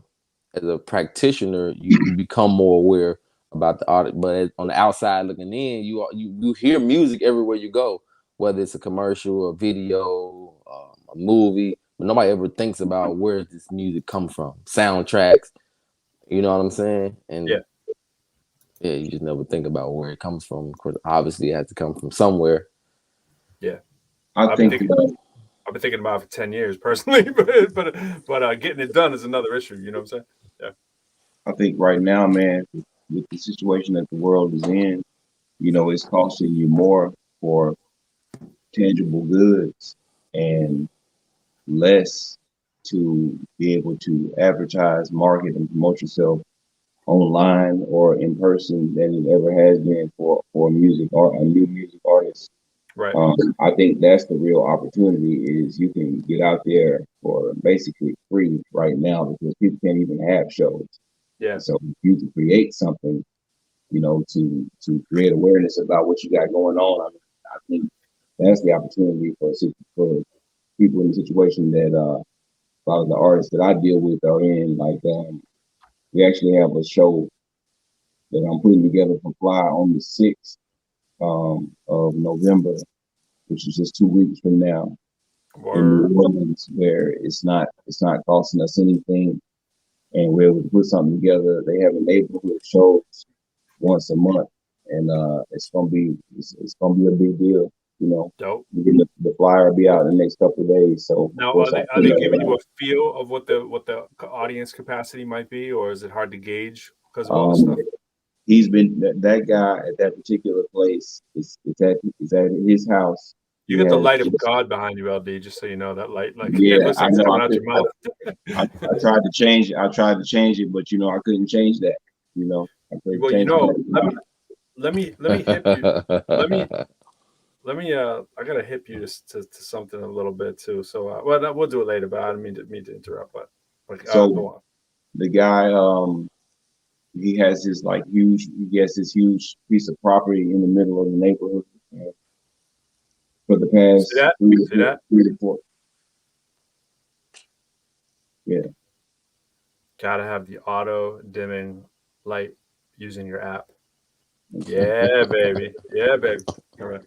practitioner. You become more aware about the art, but on the outside looking in, you hear music everywhere you go, whether it's a commercial, a video, a movie. But nobody ever thinks about where this music come from. Soundtracks. You know what I'm saying? And yeah, you just never think about where it comes from. Of course, obviously, it has to come from somewhere. Yeah, I've been thinking about it for 10 years personally, but getting it done is another issue. You know what I'm saying? Yeah. I think right now, man, with the situation that the world is in, you know, it's costing you more for tangible goods and less to be able to advertise, market, and promote yourself online or in person than it ever has been for a new music artist. Right. I think that's the real opportunity is you can get out there for basically free right now because people can't even have shows. Yeah. So you can create something, you know, to create awareness about what you got going on. I mean, I think that's the opportunity for people in the situation that a lot of the artists that I deal with are in. Like we actually have a show that I'm putting together for Fly on the 6th of November, which is just 2 weeks from now. In New Orleans, where it's not costing us anything, and we're able to put something together. They have a neighborhood shows once a month, and it's gonna be a big deal. You know, dope. The flyer will be out in the next couple of days. So now, are they giving you a feel of what the audience capacity might be, or is it hard to gauge because of all the stuff? He's been that guy at that particular place. It's at his house. You got the light of God behind you, LD. Just so you know, that light, like yeah, it looks like it's coming out your mouth. I tried to change it. I tried to change it, but you know, I couldn't change that. You know, well, you know, let me hip you. Let me. I gotta hip you to something a little bit too. So, well, we'll do it later. But I didn't mean to interrupt. But go on. The guy, he has this huge piece of property in the middle of the neighborhood. For the past 3 to 4. Yeah. Gotta have the auto dimming light using your app. Yeah, baby. Yeah, baby. All right.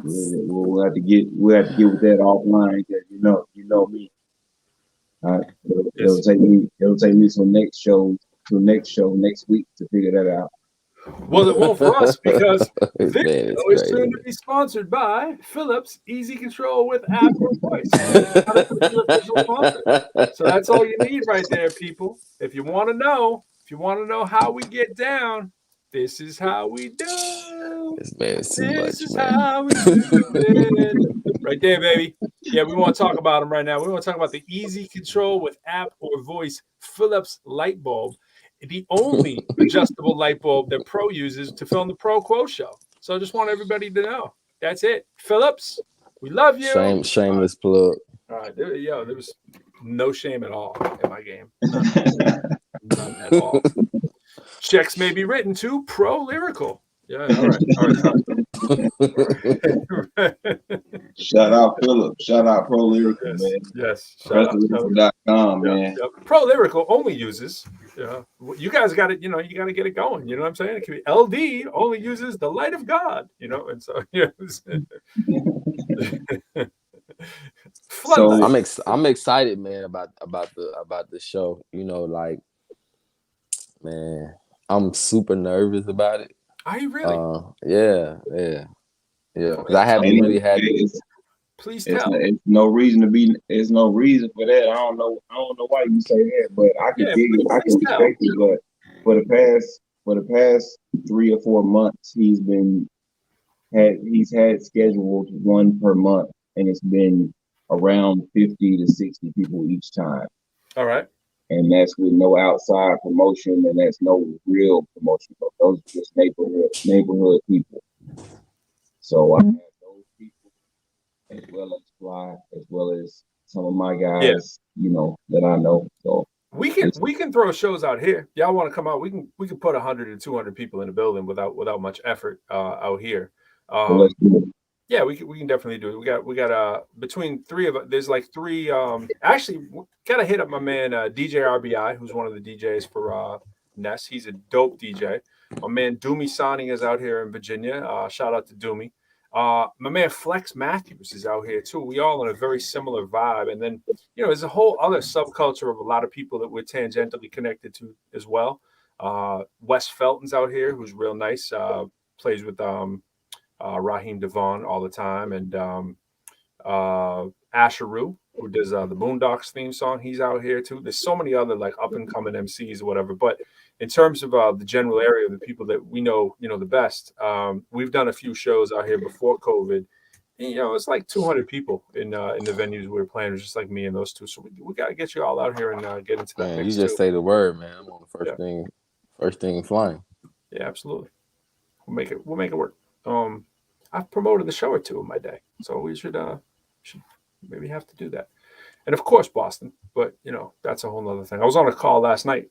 We'll have to get with that offline because you know me. It'll take me to next show next week to figure that out. Well, it won't for us because this show is soon to be sponsored by Philips Easy Control with app or voice. So that's all you need right there, people. If you want to know how we get down, this is how we do. This is how we do it. Right there, baby. Yeah, we want to talk about them right now. We want to talk about the Easy Control with app or voice Philips light bulb. The only adjustable light bulb that Pro uses to film the Proquo Show. So I just want everybody to know. That's it. Philips, we love you. Shameless plug. All right. There was no shame at all in my game. None at all. Checks may be written to Pro Lyrical. Yeah, all right. Shout out Philip. Shout out Pro Lyrical, man. Yes. ProLyrical.com, man. Pro Lyrical only uses. You guys got it. You got to get it going. You know what I'm saying? It can be LD only uses the light of God. And so So I'm excited, man, about the show. Like, man, I'm super nervous about it. Are you really? Yeah. Because I haven't really had. Please tell. It's no reason to be. There's no reason for that. I don't know why you say that, but I can dig it. I can respect it. But for the past 3 or 4 months, he's had scheduled one per month, and it's been around 50 to 60 people each time. All right. And that's with no outside promotion, and that's no real promotion. But those are just neighborhood people. So I have those people, as well as Fly, as well as some of my guys, that I know. So We can throw shows out here. Y'all want to come out? We can put 100 to 200 people in the building without much effort out here. Yeah, we can definitely do it. We got between three of us. There's like three. Actually, gotta hit up my man DJ RBI, who's one of the DJs for Ness. He's a dope DJ. My man Doomy Sonning is out here in Virginia. Shout out to Doomy. My man Flex Matthews is out here too. We all on a very similar vibe. And then, there's a whole other subculture of a lot of people that we're tangentially connected to as well. Wes Felton's out here, who's real nice. Plays with Raheem Devon all the time. And Asheru, who does the Boondocks theme song, he's out here too. There's so many other like up and coming MCs or whatever. But in terms of the general area of the people that we know, the best, we've done a few shows out here before COVID. And, it's like 200 people in the venues we were playing. It was just like me and those two. So we got to get you all out here and get into that. Man, you just say the word, man. I'm on the first thing flying. Yeah, absolutely. We'll make it work. I've promoted the show or two in my day, so we should maybe have to do that. And of course, Boston, but that's a whole nother thing. I was on a call last night.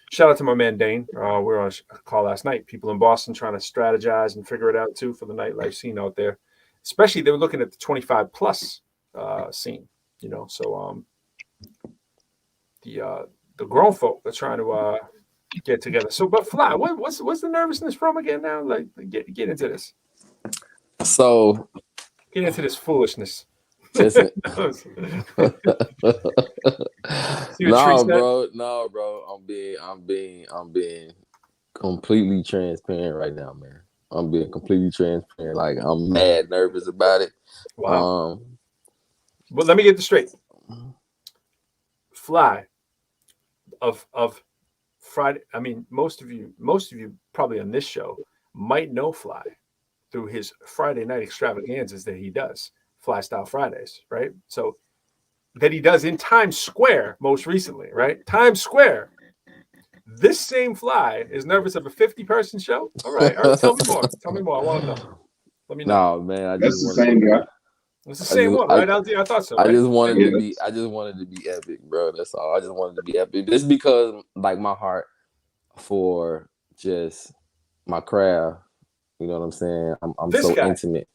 Shout out to my man Dane. We were on a call last night. People in Boston trying to strategize and figure it out too for the nightlife scene out there. Especially they were looking at the 25 plus scene. So the grown folk are trying to get together. So, but Fly, what's the nervousness from again now? Like get into this. So get into this foolishness. No, bro. I'm being completely transparent right now, man. I'm being completely transparent. Like I'm mad nervous about it. Wow. But let me get this straight. Fly of Friday. I mean, most of you probably on this show might know Fly through his Friday night extravaganzas that he does. Fly Style Fridays, right? So that he does in Times Square most recently, right? Times Square. This same Fly is nervous of a 50-person show. All right. Tell me more. I want to know. Let me know. No, man. That's the same guy. It's the same one, right? I thought so. Right? I just wanted to be epic, bro. That's all. I just wanted to be epic. Just because, like, my heart for just my craft. You know what I'm saying? I'm so intimate.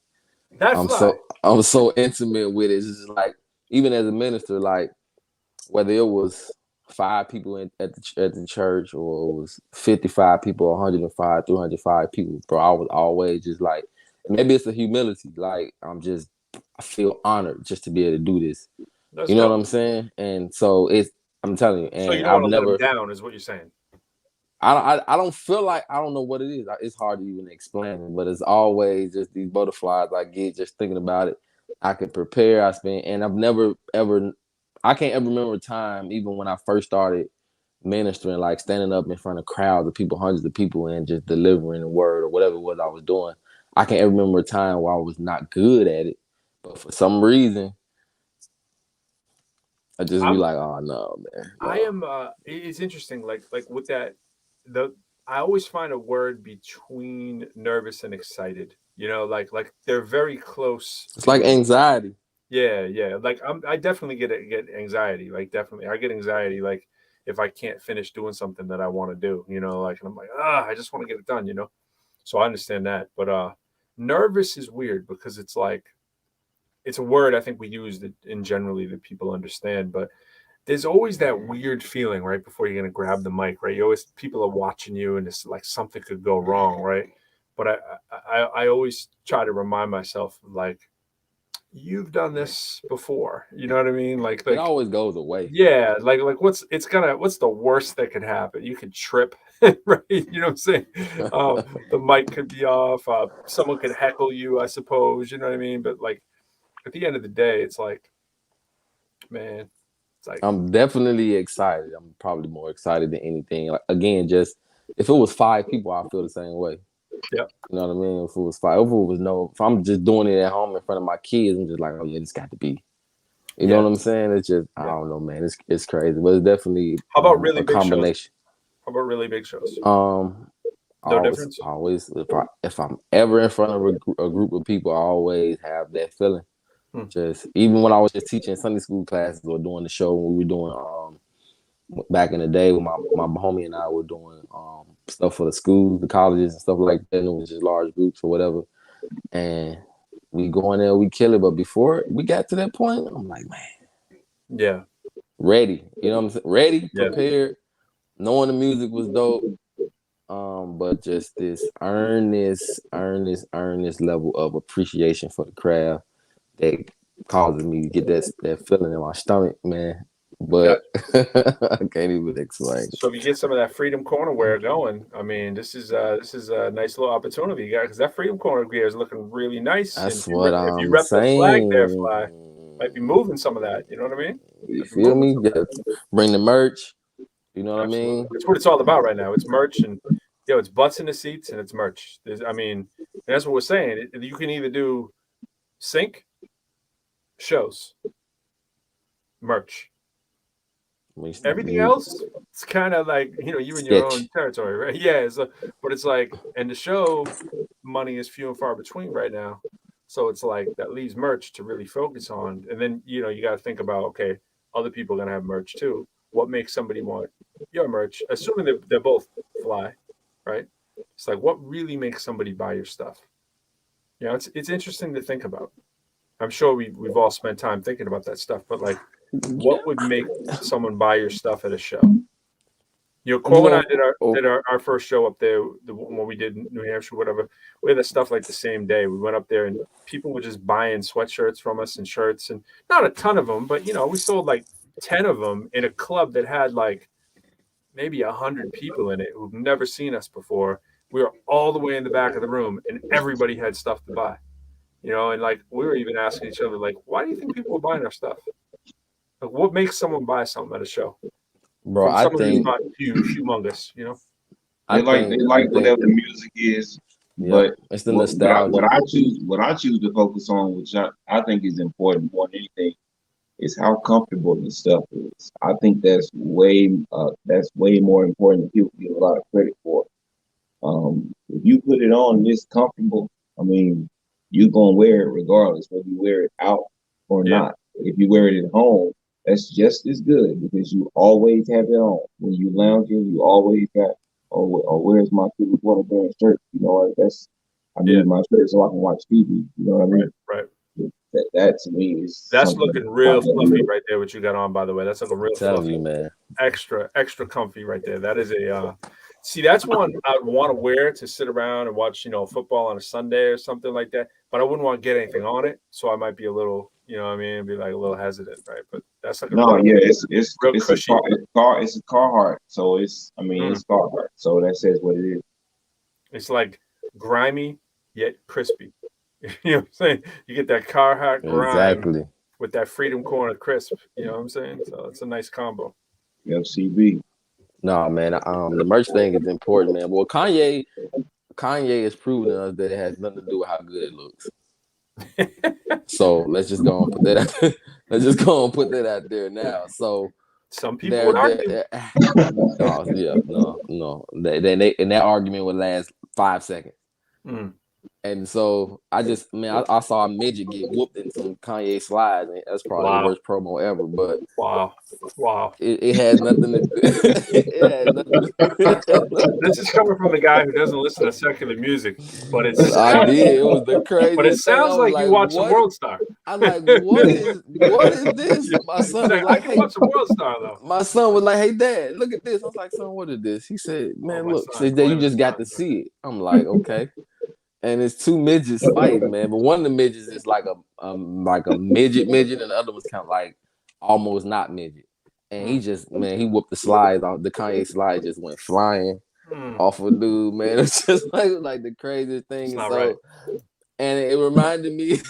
I'm so intimate with it. It's just like, even as a minister, like whether it was 5 people at the church or it was 55 people, 105, 305 people, bro, I was always just like, maybe it's a humility. Like I feel honored just to be able to do this. You know what I'm saying? And so I'm telling you. And so you don't want to let them down, is what you're saying. I don't feel like, I don't know what it is. It's hard to even explain it, but it's always just these butterflies I get just thinking about it. I can prepare. And I've never ever, I can't ever remember a time, even when I first started ministering, like standing up in front of crowds of people, hundreds of people, and just delivering a word or whatever it was I was doing. I can't ever remember a time where I was not good at it, but for some reason, I just be like, oh no, man. No. I am. It's interesting. Like with that. I always find a word between nervous and excited. Like they're very close. It's like anxiety. Yeah. Like I definitely get anxiety. Like definitely, I get anxiety. Like if I can't finish doing something that I want to do. Like, and I'm like, I just want to get it done. So I understand that. But nervous is weird because it's like it's a word I think we use that in generally that people understand, but. There's always that weird feeling right before you're going to grab the mic, right? People are watching you and it's like something could go wrong, right? But I always try to remind myself, like, you've done this before. You know what I mean? Like it always goes away. Yeah. Like what's the worst that could happen? You could trip, right? You know what I'm saying? The mic could be off. Someone could heckle you, I suppose. You know what I mean? But like at the end of the day, it's like, man. Like, I'm definitely excited. I'm probably more excited than anything. Like, again, just if it was 5 people, I feel the same way. Yeah, you know what I mean. If it was 5, if I'm just doing it at home in front of my kids, I'm just like, oh yeah, it's got to be. You know what I'm saying? It's just I don't know, man. It's crazy, but it's definitely how about really big combination. Shows? How about really big shows? No difference. Always, if I'm ever in front of a group of people, I always have that feeling. Just even when I was just teaching Sunday school classes or doing the show when we were doing back in the day when my homie and I were doing stuff for the schools, the colleges and stuff like that. And it was just large groups or whatever. And we go in there, we kill it. But before we got to that point, I'm like, man. Yeah. Ready. You know what I'm saying? Ready, prepared, knowing the music was dope. But just this earnest level of appreciation for the craft that causes me to get that feeling in my stomach, man. But I can't even explain. So if you get some of that Freedom Corner wear going, I mean, this is a nice little opportunity, guys, because that Freedom Corner gear is looking really nice. That's and what if you I'm rep saying. the flag there, Fly, might be moving some of that. You know what I mean? You feel me? Bring the merch. You know what Absolutely. I mean? That's what it's all about right now. It's merch and it's butts in the seats and it's merch. And that's what we're saying. You can either do sync, shows, merch. Everything else, it's kind of like you're in your own territory, right? Yeah, but it's like, and the show money is few and far between right now, so it's like that leaves merch to really focus on, and then you got to think about, okay, other people are gonna have merch too. What makes somebody want your merch? Assuming they're both Fly, right? It's like, what really makes somebody buy your stuff? It's interesting to think about. I'm sure we've all spent time thinking about that stuff, but like, what would make someone buy your stuff at a show? Cole and I did our first show up there, the one we did in New Hampshire, whatever. We had that stuff like the same day. We went up there and people were just buying sweatshirts from us and shirts, and not a ton of them, but we sold like 10 of them in a club that had like maybe 100 people in it who've never seen us before. We were all the way in the back of the room, and everybody had stuff to buy. And like we were even asking each other, like, why do you think people are buying our stuff? Like, what makes someone buy something at a show? Bro, I think not humongous, They like whatever the music is, but it's the nostalgia. What I choose to focus on, which I think is important more than anything, is how comfortable the stuff is. I think that's way more important than people give a lot of credit for. If you put it on and it's comfortable, I mean, you're gonna wear it regardless whether you wear it out or not. If you wear it at home, that's just as good because you always have it on. When you lounging, you always got, where's my TV water bearing shirt? I need my shirt so I can watch TV. You know what I mean? Right. That to me is looking real fluffy right there. What you got on, by the way, that's looking real fluffy, man. Extra comfy right there. That is a see. That's one I'd want to wear to sit around and watch, football on a Sunday or something like that. But I wouldn't want to get anything on it, so I might be a little, be like a little hesitant, right? But that's like it's real cushy. It's a Carhartt, so it's Carhartt, so that says what it is. It's like grimy yet crispy. You know what I'm saying? You get that Carhartt grime with that Freedom Corner crisp. You know what I'm saying? So it's a nice combo. FCB. No, man. The merch thing is important, man. Well, Kanye has proven to us that it has nothing to do with how good it looks. So let's just go and put that out. Let's just go and put that out there now. So some people would argue. No. That argument would last 5 seconds. And so I saw a midget get whooped in some Kanye slides, and that's probably the worst promo ever. But wow, it had nothing to do. This is coming from the guy who doesn't listen to secular music, but it was the craziest. But it sounds like you watch some World Star. I'm like, what is this? My son was like, I can watch some World Star though. My son was like, hey dad, look at this. I was like, son, what is this? He said, man, look, said you just got to see it. I'm like, okay. And it's two midgets fighting, man. But one of the midgets is like a midget, and the other was kind of like almost not midget. And he just, man, he whooped the slides off. The Kanye slide just went flying off of dude, man. It's just like the craziest thing. It's not right. And it reminded me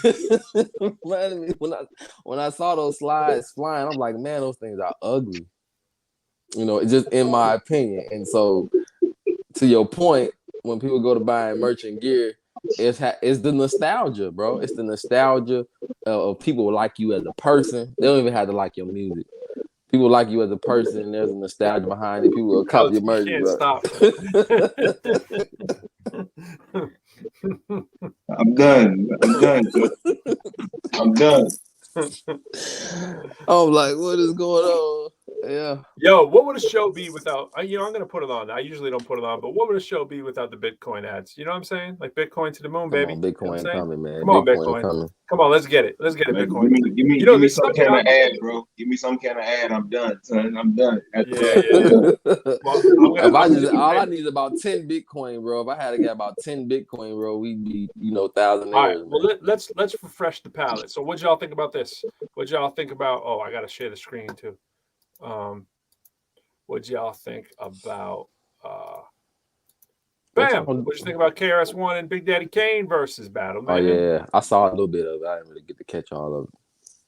when I saw those slides flying, I'm like, man, those things are ugly. It's just in my opinion. And so, to your point, when people go to buying merch and gear, it's the nostalgia, bro. It's the nostalgia of people like you as a person. They don't even have to like your music. People like you as a person. There's a nostalgia behind it. People will cop your merch. You can't stop. I'm done. I'm like, what is going on? Yeah. Yo, what would a show be without? I'm gonna put it on. I usually don't put it on, but what would a show be without the Bitcoin ads? You know what I'm saying? Like Bitcoin to the moon, Come baby. on, You know what I'm Bitcoin saying? coming, man. Come on, Bitcoin Bitcoin. coming. Come on, let's get it. Let's get it, Man, Bitcoin. give me some kind of ad, bro. Give me some kind of ad. I'm done, son. I'm done. Yeah. Well, All I need is about 10 Bitcoin, bro. If I had to get about 10 Bitcoin, bro, we'd be, thousandaires. All right. Well, let's refresh the palette. So, what y'all think about this? What y'all think about? Oh, I gotta share the screen too. What y'all think about? Bam! What you think about KRS-One and Big Daddy Kane versus battle, man? Oh yeah, I saw a little bit of it. I didn't really get to catch all of it.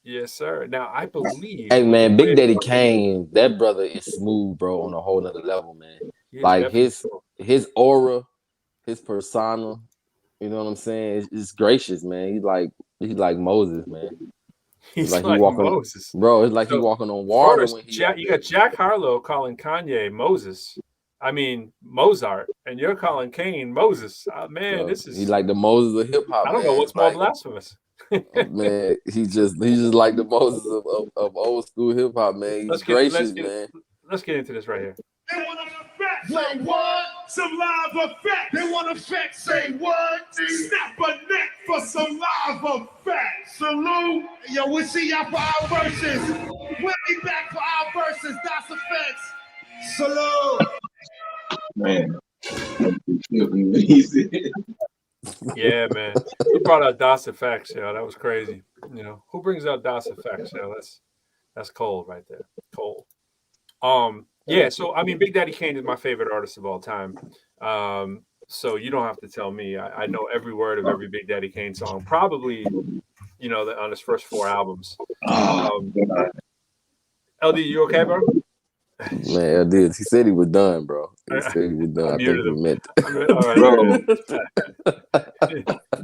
Yes, sir. Now I believe. Hey man, Big Daddy Kane, that brother is smooth, bro, on a whole nother level, man. Like his aura, his persona, you know what I'm saying? It's gracious, man. He's like Moses, man. He's like he walking, Moses, bro. It's like he walking on water. First, you got Jack Harlow calling Kanye Moses. I mean Mozart, and you're calling Kane Moses. Man, bro, this is he's like the Moses of hip hop. I don't know what's more blasphemous. Man, he's just like the Moses of old school hip hop, man. He's gracious, man. Let's get into this right here. They want effect, say what? Some live effect. They want effect, say what? Snap a neck for some live effect. Salute. Yo, we'll see y'all for our verses. We'll be back for our verses. That's effects. Salute. Man. Yeah, man. Who brought out DOS effects? Yeah, that was crazy. Who brings out DOS effects? That's cold right there. Cold. Yeah, so I mean, Big Daddy Kane is my favorite artist of all time. So you don't have to tell me. I know every word of every Big Daddy Kane song. Probably, on his first 4 albums. LD, you okay, bro? Man, LD, he said he was done, bro. He said he was done. I think he meant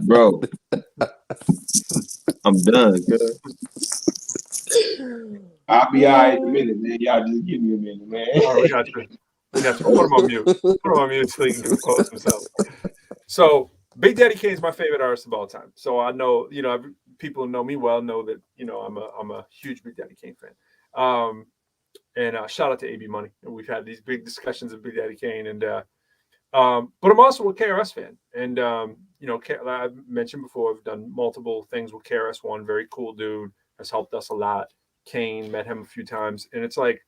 bro. I'm done. I'll be all right in a minute, man. Y'all just give me a minute, man. Oh, we got to put him on mute. Put him on mute so he can compose himself. So Big Daddy Kane is my favorite artist of all time. So I know, people who know me well know that, I'm a huge Big Daddy Kane fan. And shout out to AB Money. And we've had these big discussions of Big Daddy Kane. And but I'm also a KRS fan. And I've mentioned before, I've done multiple things with KRS-One. Very cool dude. Has helped us a lot. Kane, met him a few times. And it's like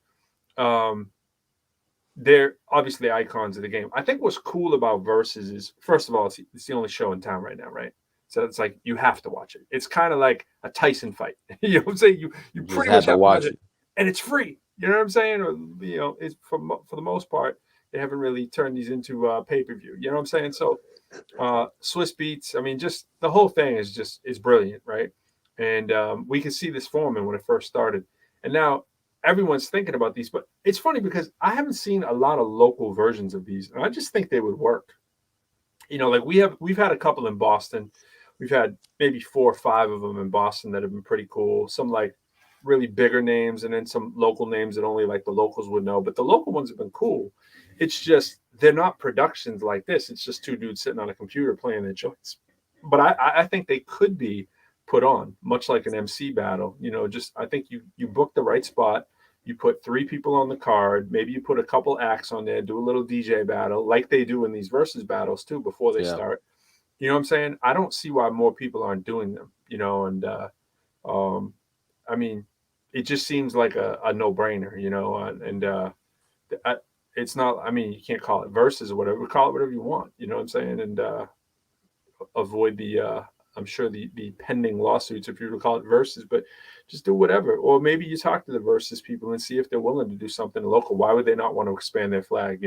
they're obviously icons of the game. I think what's cool about Versus is, first of all, it's the only show in town right now, right? So it's like you have to watch it. It's kind of like a Tyson fight. You know what I'm saying? You pretty much have to watch it. And it's free. You know what I'm saying? Or, it's for the most part, they haven't really turned these into pay-per-view. You know what I'm saying? So Swiss Beats, I mean, just the whole thing is brilliant, right? And we could see this forming when it first started. And now everyone's thinking about these, but it's funny because I haven't seen a lot of local versions of these. And I just think they would work. Like we've had a couple in Boston. We've had maybe 4 or 5 of them in Boston that have been pretty cool. Some like really bigger names, and then some local names that only like the locals would know. But the local ones have been cool. It's just they're not productions like this. It's just 2 dudes sitting on a computer playing their joints. But I think they could be put on, much like an MC battle. I think you book the right spot. You put 3 people on the card. Maybe you put a couple acts on there, do a little DJ battle like they do in these versus battles too before they start. You know what I'm saying? I don't see why more people aren't doing them. And I mean, it just seems like a no-brainer, and it's not, I mean, you can't call it versus or whatever, call it whatever you want, you know what I'm saying? And avoid I'm sure the pending lawsuits if you were to call it versus, but just do whatever. Or maybe you talk to the versus people and see if they're willing to do something local. Why would they not want to expand their flag,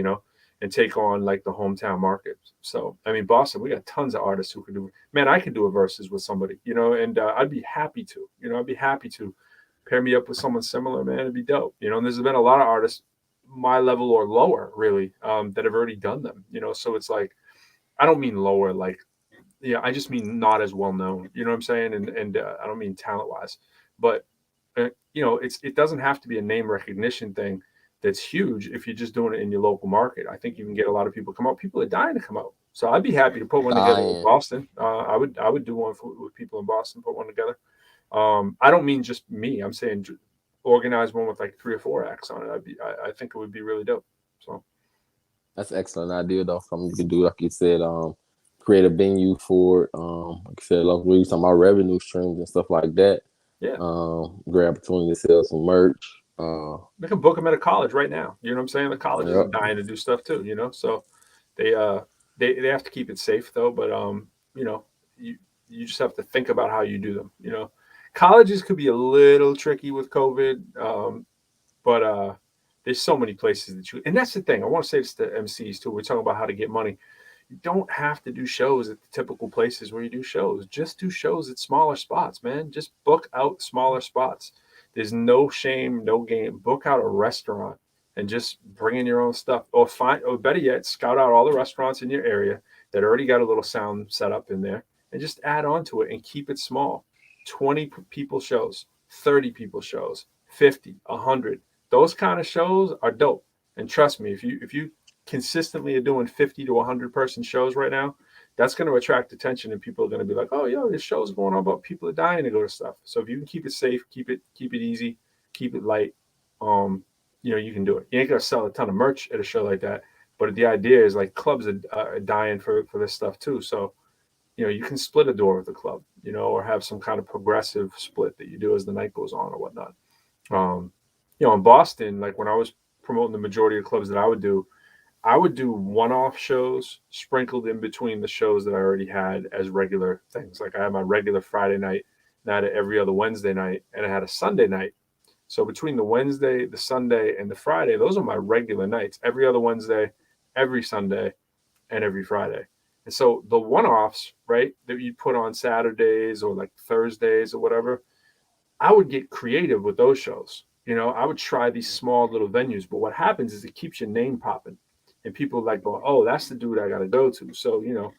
and take on like the hometown market? So, I mean, Boston, we got tons of artists who could do, man, I could do a versus with somebody, and I'd be happy to, I'd be happy to pair me up with someone similar, man. It'd be dope, and there's been a lot of artists my level or lower really that have already done them, so it's like, I don't mean lower, like, I just mean not as well known, you know what I'm saying? And I don't mean talent wise, but it doesn't have to be a name recognition thing that's huge if you're just doing it in your local market. I think you can get a lot of people come out. People are dying to come out. So I'd be happy to put one together in Boston. I would do one with people in Boston, put one together. I don't mean just me. I'm saying organize one with like 3 or 4 acts on it. I think it would be really dope. So that's an excellent idea though. Something you can do, like you said, create a venue for it. Like you said, like we were talking about revenue streams and stuff like that. Yeah. Great opportunity to sell some merch. They can book them at a college right now. You know what I'm saying? The colleges are dying to do stuff too, you know. So they have to keep it safe though, but you know, you just have to think about how you do them, you know. Colleges could be a little tricky with COVID, but there's so many places that you, and that's the thing. I want to say this to MCs too. We're talking about how to get money. You don't have to do shows at the typical places where you do shows. Just do shows at smaller spots, man. Just book out smaller spots. There's no shame, no game. Book out a restaurant and just bring in your own stuff. Or better yet, scout out all the restaurants in your area that already got a little sound set up in there and just add on to it and keep it small. 20 people shows, 30 people shows, 50, 100. Those kind of shows are dope. And trust me, if you consistently are doing 50 to 100 person shows right now, that's going to attract attention, and people are going to be like, oh, yo, this show's going on, but people are dying to go to stuff. So if you can keep it safe, keep it easy, keep it light, you know, you can do it. You ain't going to sell a ton of merch at a show like that, but the idea is like clubs are dying for this stuff too. So, you know, you can split a door with a club, you know, or have some kind of progressive split that you do as the night goes on or whatnot. You know, in Boston, like when I was promoting the majority of clubs that I would do one-off shows sprinkled in between the shows that I already had as regular things. Like I had my regular Friday night, and I had every other Wednesday night, and I had a Sunday night. So between the Wednesday, the Sunday, and the Friday, those are my regular nights. Every other Wednesday, every Sunday, and every Friday. And so the one-offs, right, that you put on Saturdays or like Thursdays or whatever, I would get creative with those shows. You know, I would try these small little venues, but what happens is it keeps your name popping. And people like going, oh, that's the dude I got to go to. So, you know,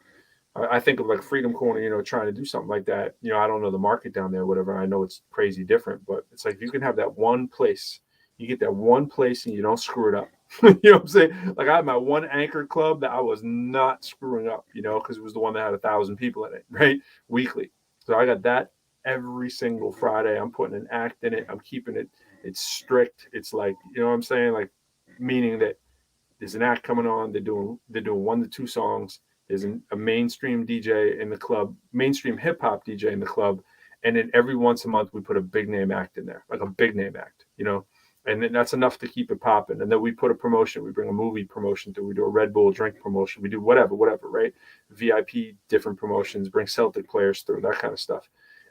I think of like Freedom Corner, you know, trying to do something like that. You know, I don't know the market down there, whatever. I know it's crazy different, but it's like you can have that one place. You get that one place and you don't screw it up. You know what I'm saying? Like I had my one anchor club that I was not screwing up, you know, because it was the one that had 1,000 people in it, right? Weekly. So I got that every single Friday. I'm putting an act in it. I'm keeping it. It's strict. It's like, you know what I'm saying? Like meaning that there's an act coming on. They're doing 1 to 2 songs. There's a mainstream DJ in the club, mainstream hip hop DJ in the club, and then every once a month we put a big name act in there, like a big name act, you know, and then that's enough to keep it popping. And then we put a promotion. We bring a movie promotion through. We do a Red Bull drink promotion. We do whatever, right? VIP different promotions. Bring Celtic players through, that kind of stuff.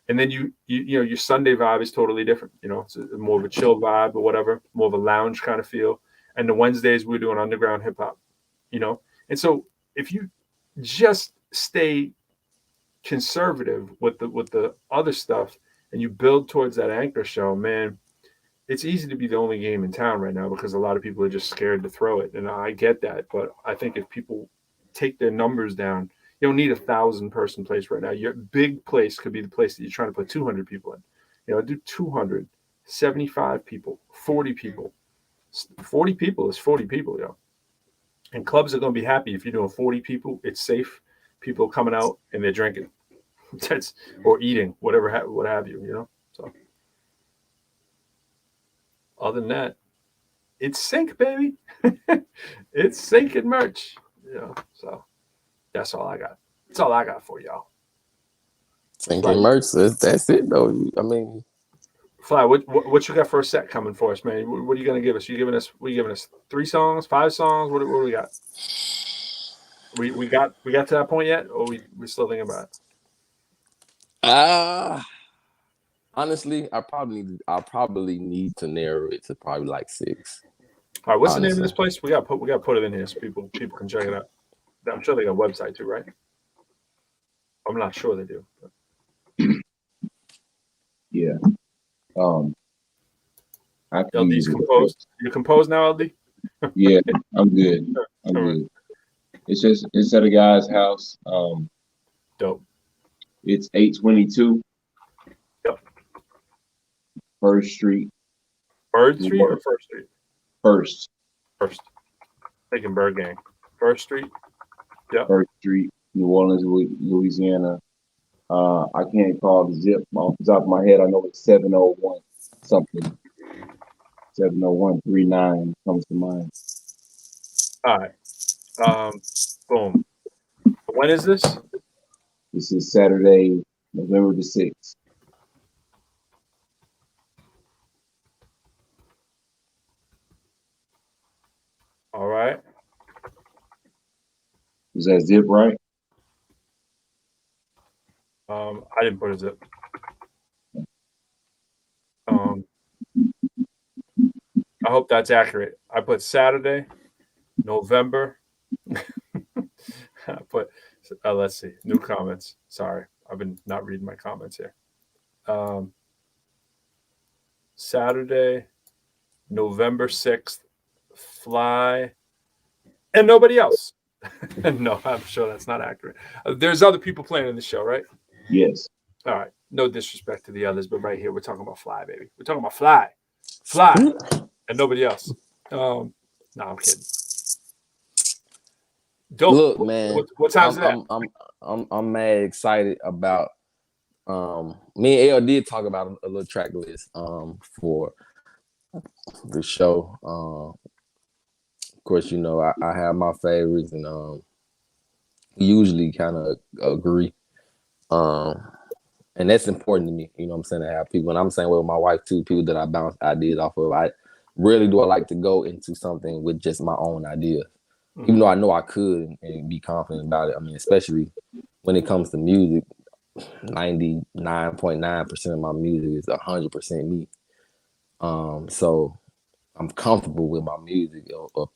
And then you know your Sunday vibe is totally different. You know, it's more of a chill vibe or whatever, more of a lounge kind of feel. And the Wednesdays we're doing underground hip hop, you know? And so if you just stay conservative with the other stuff and you build towards that anchor show, man, it's easy to be the only game in town right now because a lot of people are just scared to throw it. And I get that. But I think if people take their numbers down, you don't need 1,000 person place right now. Your big place could be the place that you're trying to put 200 people in. You know, do 200, 75 people, 40 people. 40 people is 40 people, yo. And clubs are going to be happy if you're doing 40 people. It's safe. People are coming out and they're drinking. Or eating, whatever, what have you, you know? So other than that, it's sync, baby. It's sync and merch, you know? So that's all I got. That's all I got for y'all. Sync and merch, that's it, though. I mean, Fly, what you got for a set coming for us, man? What are you gonna give us? You giving us 3 songs, 5 songs? What do we got? We got to that point yet, or we still thinking about it? Honestly, I probably need to narrow it to probably like 6. All right, what's the name of this place? We got to put it in here so people can check it out. I'm sure they got a website too, right? I'm not sure they do. Yeah. LD's composed. You composed now, LD? Yeah, I'm good. I'm good. It's at a guy's house. Dope. It's 822. Yep. First Street. Bird Street or First Street? First. Thinking Bird Gang. First Street. Yep. First Street, New Orleans, Louisiana. I can't call the zip off the top of my head. I know it's 701 something. 70139 comes to mind. All right. Boom. When is this? This is Saturday, November the 6th. All right. Is that zip right? I didn't put a zip. I hope that's accurate. I put Saturday, November. I put, let's see, new comments. Sorry, I've been not reading my comments here. Saturday, November 6th, fly, and nobody else. No, I'm sure that's not accurate. There's other people playing in the show, right? Yes. All right. No disrespect to the others, but right here we're talking about fly, baby. We're talking about fly, and nobody else. No, I'm kidding. Dope. Look, man. What time's that? I'm mad excited about. Me and L did talk about a little track list for the show. Of course, you know I have my favorites, and we usually kind of agree. And that's important to me. You know what I'm saying? To have people, and I'm saying with my wife too, people that I bounce ideas off of. I rarely do I like to go into something with just my own ideas. Even though I know I could and be confident about it. I mean, especially when it comes to music, 99.9% of my music is 100% me. So I'm comfortable with my music or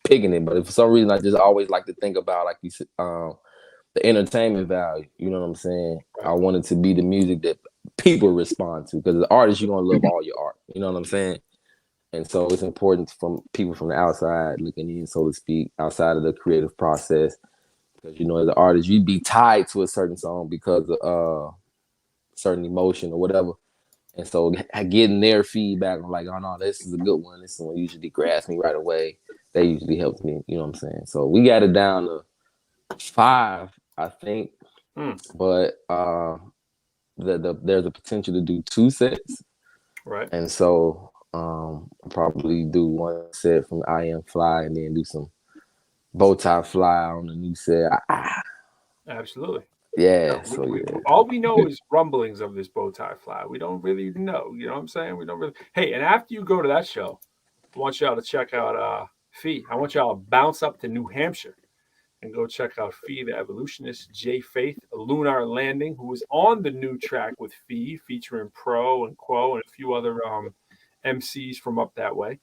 picking it. But if for some reason I just always like to think about, like you said, the entertainment value. You know what I'm saying? I want it to be the music that people respond to, because as an artist, you're gonna love all your art. You know what I'm saying? And so it's important from people from the outside looking in, so to speak, outside of the creative process. Because, you know, as an artist, you'd be tied to a certain song because of certain emotion or whatever. And so getting their feedback on like, oh, no, this is a good one. This one usually grabs me right away. That usually helps me. You know what I'm saying? So we got it down to 5, I think. But there's a potential to do 2 sets. Right. And so I'll probably do 1 set from I Am Fly and then do some Bowtie Fly on the new set. Absolutely. Yeah. All we know is rumblings of this Bowtie Fly. We don't really know. You know what I'm saying? We don't really. Hey, and after you go to that show, I want y'all to check out Fee. I want y'all to bounce up to New Hampshire and go check out Fee, the Evolutionist, J Faith, Lunar Landing, who is on the new track with Fee, featuring Pro and Quo and a few other MCs from up that way.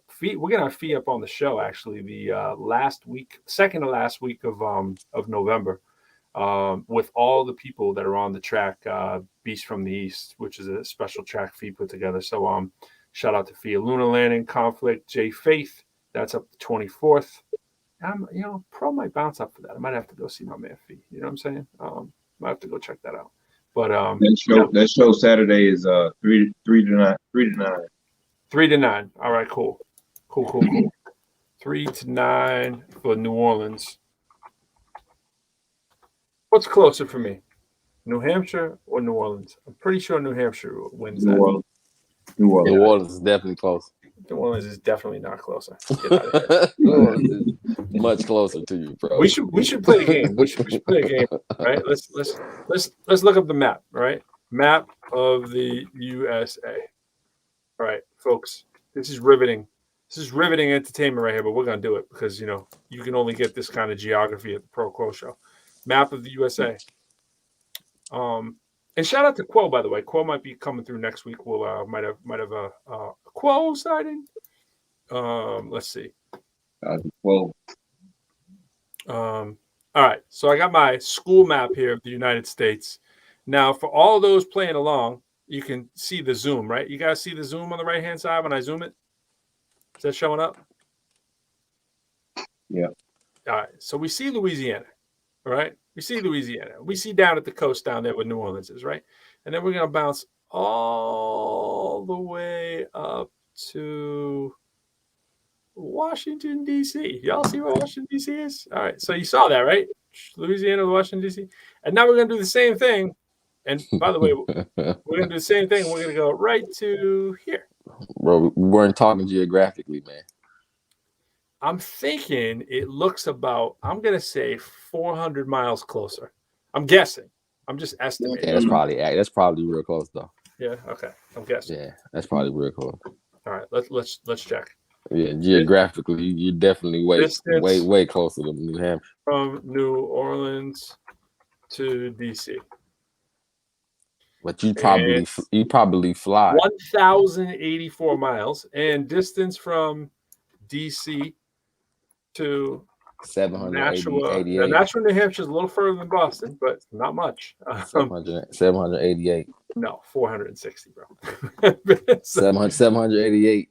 Fee, we're gonna have Fee up on the show actually the second to last week of November, with all the people that are on the track Beast from the East, which is a special track Fee put together. So shout out to Fee. Lunar Landing, Conflict, J Faith, that's up the 24th. Pro might bounce up for that. I might have to go see my man Fee. You know what I'm saying? Might have to go check that out. But that show Saturday is 3 to 9. 3 to 9. All right, cool. 3 to 9 for New Orleans. What's closer for me, New Hampshire or New Orleans? I'm pretty sure New Hampshire wins that. New Orleans is definitely close. New Orleans is definitely not closer. New Orleans is much closer to you, bro. We should play a game. We should play a game, right? Let's look up the map, right? Map of the USA. All right, folks. This is riveting. This is riveting entertainment right here, but we're gonna do it because you can only get this kind of geography at the Proquo Show. Map of the USA. And shout out to Quo, by the way. Quo might be coming through next week. We'll might have a Quo sighting. Let's see. Quo. All right. So I got my school map here of the United States. Now, for all those playing along, you can see the zoom, right? You guys see the zoom on the right-hand side when I zoom it? Is that showing up? Yeah. All right. So we see Louisiana, all right? We see Louisiana. We see down at the coast down there where New Orleans is, right? And then we're going to bounce all the way up to Washington, D.C. Y'all see where Washington, D.C. is? All right. So you saw that, right? Louisiana, Washington, D.C. And now we're going to do the same thing. And by the way, we're going to do the same thing. We're going to go right to here. Bro, we weren't talking geographically, man. I'm thinking it looks about, I'm going to say 400 miles closer. I'm guessing. I'm just estimating. Yeah, that's probably real close though. Yeah, okay. I'm guessing. Yeah, that's probably real close. All right, let's check. Yeah, geographically, you're definitely way closer to New Hampshire. From New Orleans to DC. But you probably fly 1,084 miles, and distance from DC to 788. Nashua, New Hampshire is a little further than Boston, but not much. 788. No, 460, bro. 788.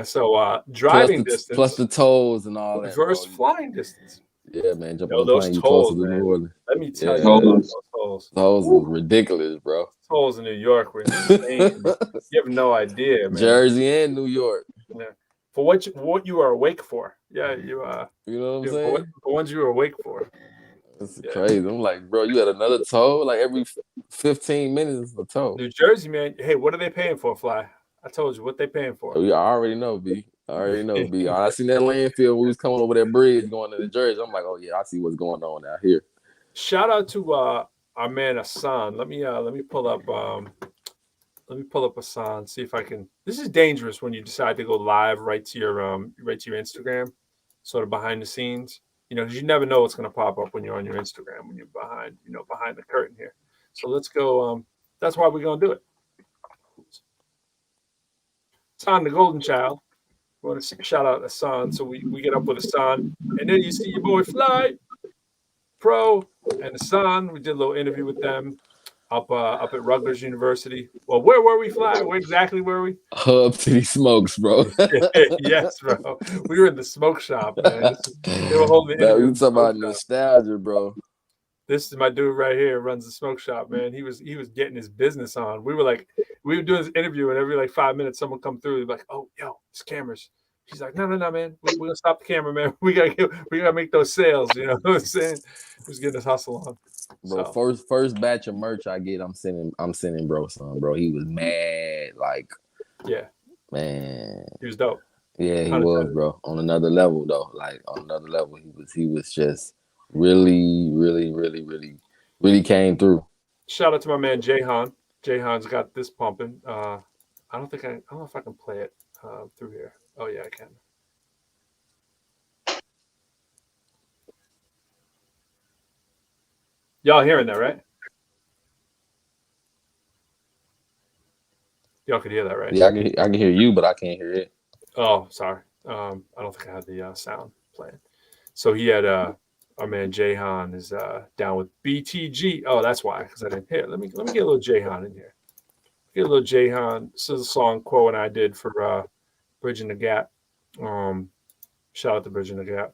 So driving distance plus the tolls and all that versus flying distance. Yeah, man. Jump on those tolls, man. Let me tell you, those tolls are ridiculous, bro. Tolls in New York were insane. You have no idea, man. Jersey and New York. Yeah. For what you are awake for. Yeah, you know what I'm saying? For ones you are awake for. It's crazy. I'm like, bro, you had another toll? Like every 15 minutes a toll. New Jersey, man. Hey, what are they paying for, Fly? I told you what they paying for. I already know, B. I seen that landfill when we was coming over that bridge going to New Jersey. I'm like, oh yeah, I see what's going on out here. Shout out to our man Hassan. Let me pull up Hassan, see if I can. This is dangerous when you decide to go live right to your Instagram, sort of behind the scenes. Because you never know what's going to pop up when you're on your Instagram, when you're behind the curtain here. So let's go. That's why we're going to do it. Hassan, the golden child. We want to shout out Hassan. So we get up with Hassan. And then you see your boy Fly, Pro, and Hassan. We did a little interview with them up at Rutgers University. Well, where were we, Fly? Where exactly were we? Hub City Smokes, bro. Yes, bro. We were in the smoke shop, man. They were holding the interview. We talking about nostalgia, bro. This is my dude right here, runs the smoke shop, man. He was getting his business on. We were doing this interview, and every 5 minutes, someone come through. They're like, "Oh, yo, it's cameras." He's like, "No, man. We're gonna stop the camera, man. We gotta make those sales." You know what I'm saying? He was getting his hustle on. Bro, first batch of merch I get, I'm sending bro some, bro. He was mad, like, yeah, man. He was dope. Yeah, he was, bro. On another level, though. Like on another level, he was just really came through. Shout out to my man Jayhan. Jayhan's got this pumping. I don't know if I can play it through here. Oh yeah, I can. Y'all hearing that, right? Y'all could hear that, right? Yeah, I can hear you, but I can't hear it. Oh, sorry. I don't think I had the sound playing. So he had our man Jayhan is down with BTG. Oh, that's why, because I didn't hear. Let me get a little Jayhan in here. Get a little Jayhan. This is a song Quo and I did for Bridging the Gap. Shout out to Bridging the Gap.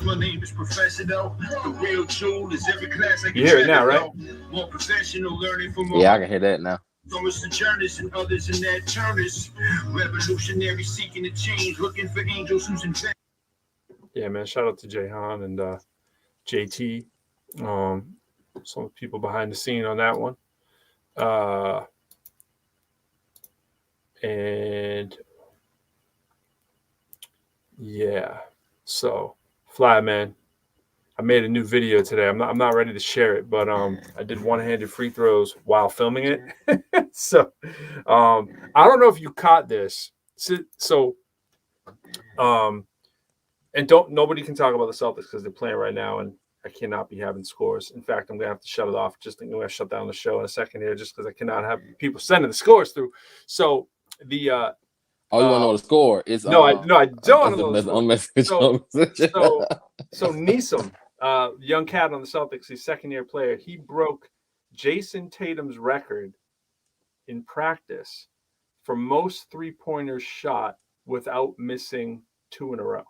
My name is Professor though. The real jewel is every class I You hear it now, right? More professional learning from I can hear that now. From us sojourners and others in that turners. Revolutionary seeking to change, looking for angels who's in fact. Yeah, man. Shout out to Jayhan and JT. Some people behind the scene on that one. And yeah, so Fly, man, I made a new video today. I'm not ready to share it, but I did one-handed free throws while filming it. So I don't know if you caught this. So and nobody can talk about the Celtics because they're playing right now, and I cannot be having scores. In fact, I'm gonna have to shut it off. I'm gonna shut down the show in a second here, just because I cannot have people sending the scores through. So the oh, you want to know the score? It's no, I don't want to know the score. So Neeson, young cat on the Celtics, he's second-year player. He broke Jason Tatum's record in practice for most three-pointers shot without missing two in a row.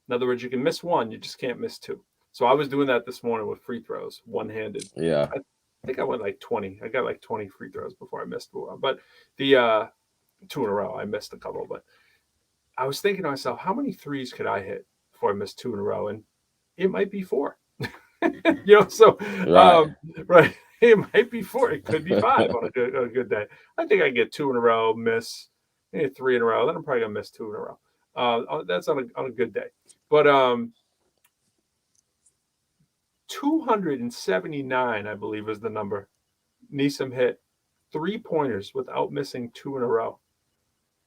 In other words, you can miss one, you just can't miss two. So I was doing that this morning with free throws, one-handed. Yeah. I think I went like 20. I got like 20 free throws before I missed one. But the two in a row, I missed a couple. But I was thinking to myself, how many threes could I hit before I missed two in a row? And it might be 4. So right. It might be 4. It could be 5 on a good day. I think I get 2 in a row, miss maybe 3 in a row. Then I'm probably gonna miss 2 in a row. That's on a good day. But 279, I believe, is the number. Neeson hit 3-pointers without missing 2 in a row.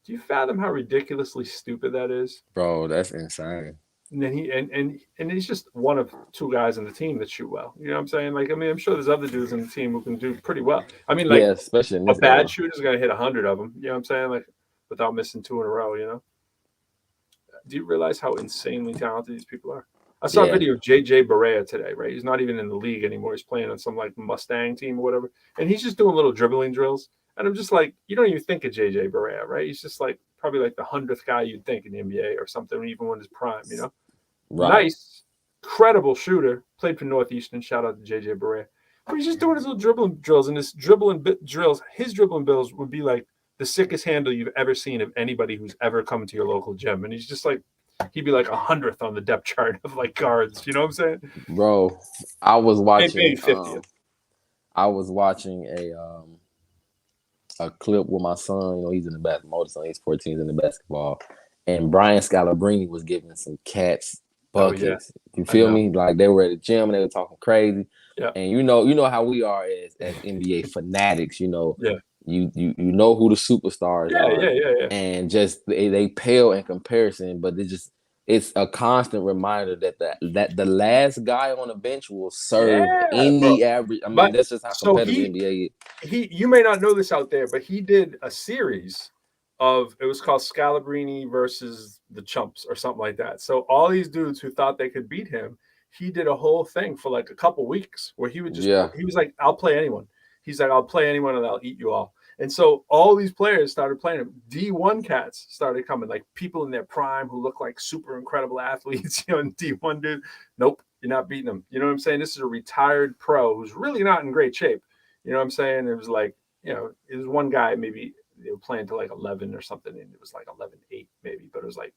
Do you fathom how ridiculously stupid that is? Bro, that's insane. And then and he's just one of 2 guys on the team that shoot well. You know what I'm saying? Like, I mean, I'm sure there's other dudes on the team who can do pretty well. I mean, like, yeah, especially in a this bad era. shooter's gonna hit 100 of them. You know what I'm saying? Like, without missing 2 in a row. You know? Do you realize how insanely talented these people are? I saw a video of JJ Barea today. Right? He's not even in the league anymore. He's playing on some like Mustang team or whatever, and he's just doing little dribbling drills. And I'm just like, you don't even think of JJ Barea, right? He's just like probably like the 100th guy you'd think in the NBA or something, even when his prime. You know? Right. Nice, credible shooter. Played for Northeastern. Shout out to JJ Barea. But he's just doing his little dribbling drills, and his dribbling drills would be like the sickest handle you've ever seen of anybody who's ever come to your local gym. And he's just like, he'd be like 100th on the depth chart of like guards. You know what I'm saying? Bro, I was watching. 50th. I was watching a clip with my son. You know, he's in the basketball. So he's 14, he's in the basketball, and Brian Scalabrine was giving some cats buckets. You feel me? Like they were at the gym and they were talking crazy. Yeah. And you know how we are as NBA fanatics. You know. Yeah. You know who the superstars are. Yeah. And just they pale in comparison, but it's a constant reminder that the last guy on the bench will serve any average. I mean, that's just how competitive NBA is. You may not know this out there, but he did a series of, it was called Scalabrine versus the Chumps or something like that. So all these dudes who thought they could beat him, he did a whole thing for like a couple weeks where he would just he was like, I'll play anyone. He's like, I'll play anyone and I'll eat you all. And so all these players started playing him. D1 cats started coming, like people in their prime who look like super incredible athletes. You know, and D1 dude, nope, you're not beating them. You know what I'm saying? This is a retired pro who's really not in great shape. You know what I'm saying? It was like, you know, it was one guy, maybe they were playing to like 11 or something, and it was like 11-8 maybe, but it was like,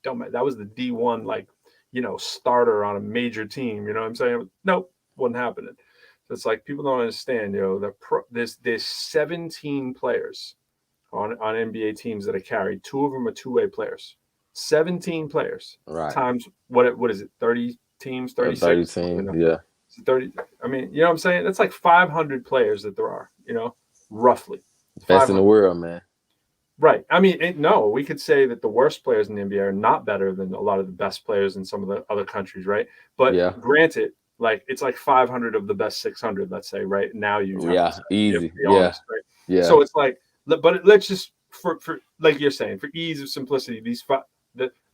don't matter. That was the D1, like, you know, starter on a major team. You know what I'm saying? Nope, wasn't happening. It's like people don't understand, you know, there's 17 players on NBA teams that are carried. 2 of them are two-way players. 17 players. Right. Times what is it? 30 teams, 36. 30 teams, yeah. 30. I mean, you know what I'm saying? That's like 500 players that there are, you know, roughly. Best in the world, man. Right. I mean, no, we could say that the worst players in the NBA are not better than a lot of the best players in some of the other countries, right? But granted, like it's like 500 of the best 600, let's say, right now. Easy, honest, right? Yeah. So it's like, but let's just for like you're saying, for ease of simplicity,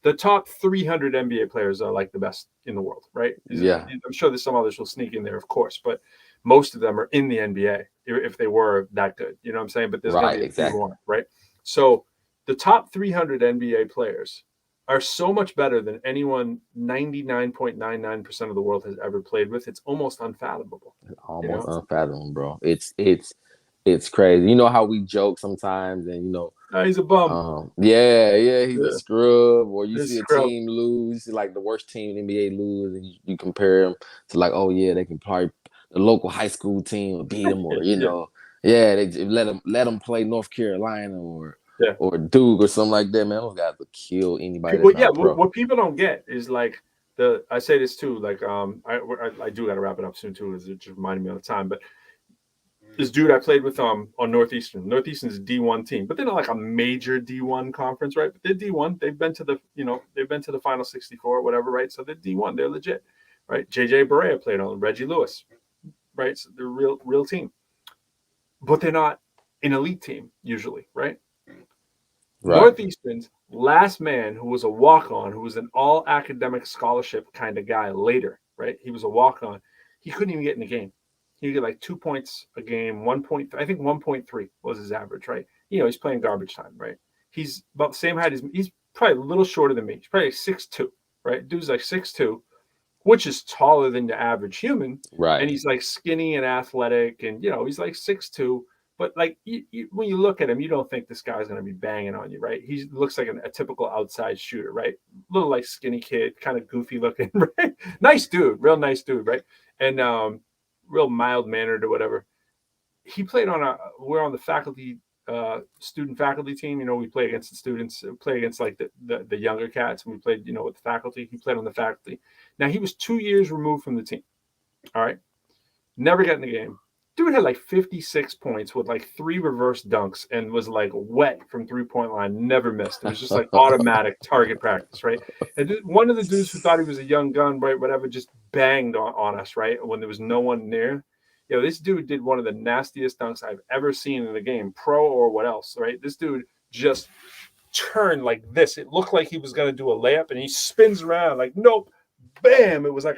the top 300 NBA players are like the best in the world, right? I'm sure there's some others will sneak in there, of course, but most of them are in the NBA if they were that good. You know what I'm saying? But there's gonna be a few more, right? So the top 300 NBA players are so much better than anyone 99.99% of the world has ever played with. It's almost unfathomable. Almost unfathomable, bro. It's crazy. You know how we joke sometimes, and you know, he's a bum. He's a scrub. Or you see a team lose, you see like the worst team in the NBA lose, and you compare them to like, oh yeah, they can probably the local high school team will beat them, or you know, they let them play North Carolina or Duke or something like that. Man, those guys would kill anybody. What people don't get is like I say this too. Like I do got to wrap it up soon too. It just reminded me all the time, but. This dude I played with on Northeastern. Northeastern's a D1 team, but they're not like a major D1 conference, right? But they're D1. They've been to the Final 64 or whatever, right? So they're D1. They're legit, right? JJ Barea played on Reggie Lewis, right? So they're a real team, but they're not an elite team usually, right? Northeastern's last man, who was a walk-on, who was an all academic scholarship kind of guy later, right? He was a walk-on. He couldn't even get in the game. He get like 2 points a game, 1 point. I think 1.3 was his average, right? You know, he's playing garbage time, right? He's about the same height as me. He's probably a little shorter than me. He's probably 6'2", right? Dude's like 6'2", which is taller than the average human, right? And he's like skinny and athletic, and you know, he's like 6'2". But like when you look at him, you don't think this guy's going to be banging on you, right? He looks like a typical outside shooter, right? Little like skinny kid, kind of goofy looking, right? Nice dude, real nice dude, right? And real mild mannered or whatever. He played we're on the faculty, student faculty team. You know, we play against the students, play against like the younger cats, and we played, you know, with the faculty. He played on the faculty. Now he was 2 years removed from the team. All right. Never got in the game. Dude had like 56 points with like 3 reverse dunks and was like wet from 3-point line, never missed. It was just like automatic target practice, right? And one of the dudes who thought he was a young gun, right, whatever, just banged on us, right, when there was no one near. You know, this dude did one of the nastiest dunks I've ever seen in the game, pro or what else, right? This dude just turned like this. It looked like he was going to do a layup, and he spins around like, nope. Bam! It was like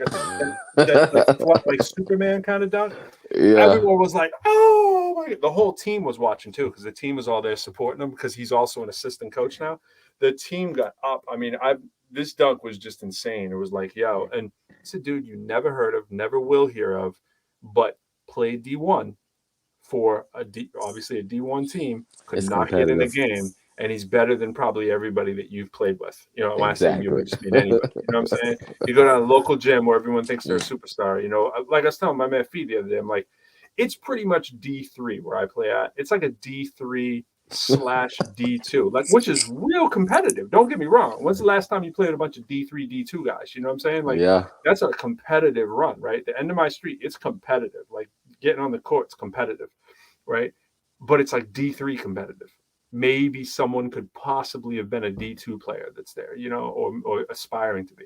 like Superman kind of dunk. Yeah. Everyone was like, "Oh my God!" The whole team was watching too, because the team was all there supporting him, because he's also an assistant coach now. The team got up. I mean, this dunk was just insane. It was like, yo, and it's a dude you never heard of, never will hear of, but played D1 for obviously a D1 team, could not get in the game. And he's better than probably everybody that you've played with. You know, when I say you, I just mean anybody. You know what I'm saying? You go to a local gym where everyone thinks they're a superstar. You know, like I was telling my man Fee the other day, I'm like, it's pretty much D3 where I play at. It's like a D3/D2, like, which is real competitive. Don't get me wrong. When's the last time you played a bunch of D3, D2 guys? You know what I'm saying? Like, that's a competitive run, right? The end of my street, it's competitive. Like, getting on the court's competitive, right? But it's like D3 competitive. Maybe someone could possibly have been a D2 player that's there, you know, or aspiring to be.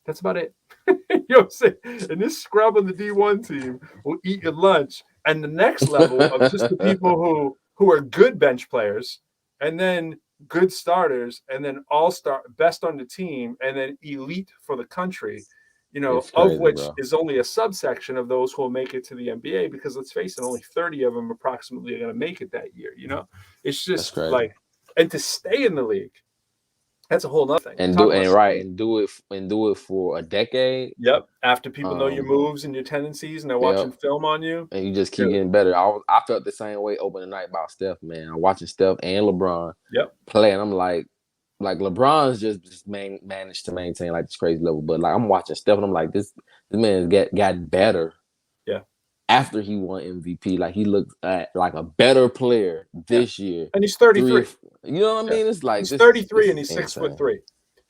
That's about it. You know what I'm saying? And this scrub on the D1 team will eat your lunch. And the next level of just the people who are good bench players, and then good starters, and then all-star, best on the team, and then elite for the country, you know, crazy, of which is only a subsection of those who will make it to the NBA, because let's face it, only 30 of them approximately are going to make it that year. You know, it's just like, and to stay in the league, that's a whole nother thing. And do it for a decade. Yep. After people know your moves and your tendencies, and they're watching film on you, and you just keep getting better. I felt the same way opening night about Steph, man. I'm watching Steph and LeBron play, and I'm like LeBron's just managed to maintain like this crazy level, but like I'm watching Steph, and I'm like, this man's got better. Yeah. After he won MVP, like he looked like a better player this year, and he's 33. You know what I mean? It's like he's 33 and he's 6'3".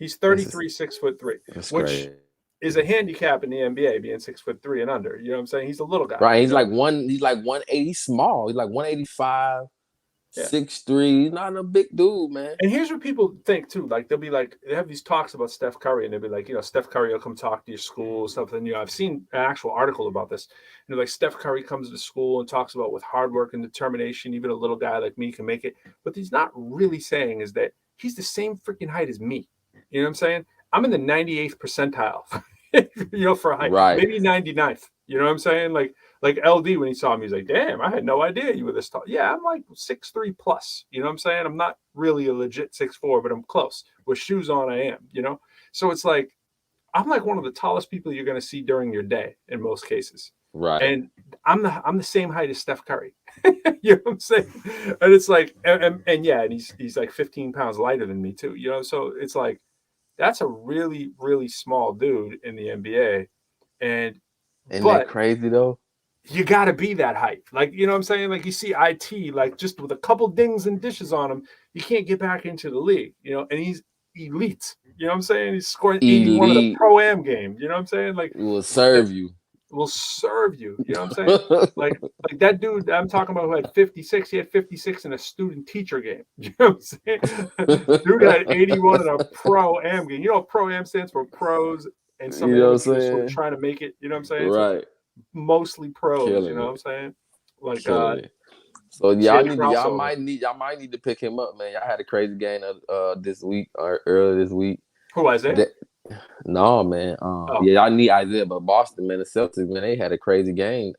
He's 33, 6'3", which is a handicap in the NBA, being 6'3" and under. You know what I'm saying? He's a little guy, right? He's like 180 small. He's like 185. 6'3", he's not a big dude, man. And here's what people think too. Like they'll be like, they have these talks about Steph Curry, and they'll be like, you know, Steph Curry will come talk to your school and stuff. And you know, I've seen an actual article about this. You know, like Steph Curry comes to school and talks about with hard work and determination, even a little guy like me can make it. But he's not really saying is that he's the same freaking height as me. You know what I'm saying? I'm in the 98th percentile, you know, for height, maybe 99th. You know what I'm saying? Like LD, when he saw me, he's like, damn, I had no idea you were this tall. Yeah, I'm like 6'3" plus. You know what I'm saying? I'm not really a legit 6'4", but I'm close. With shoes on, I am, you know? So it's like, I'm like one of the tallest people you're going to see during your day in most cases. Right. And I'm the same height as Steph Curry. You know what I'm saying? And it's like, and he's like 15 pounds lighter than me too, you know? So it's like, that's a really, really small dude in the NBA. And isn't that crazy though? You got to be that height. Like, you know what I'm saying? Like you see IT, like just with a couple dings and dishes on him, you can't get back into the league, you know, and he's elite. You know what I'm saying? He's scoring 81 in the Pro-Am game. You know what I'm saying? Like, will serve you. Will serve you. You know what I'm saying? like that dude I'm talking about who had 56, he had 56 in a student teacher game. You know what I'm saying? Dude had 81 in a Pro-Am game. You know what Pro-Am stands for? Pros and some of them trying to make it. You know what I'm saying? Right. So mostly pros, you know what I'm saying? Like so y'all might need to pick him up, man. Y'all had a crazy game this week or earlier this week. Who, Isaiah? No, man. Yeah, y'all need Isaiah, but Boston, man, the Celtics, man, they had a crazy game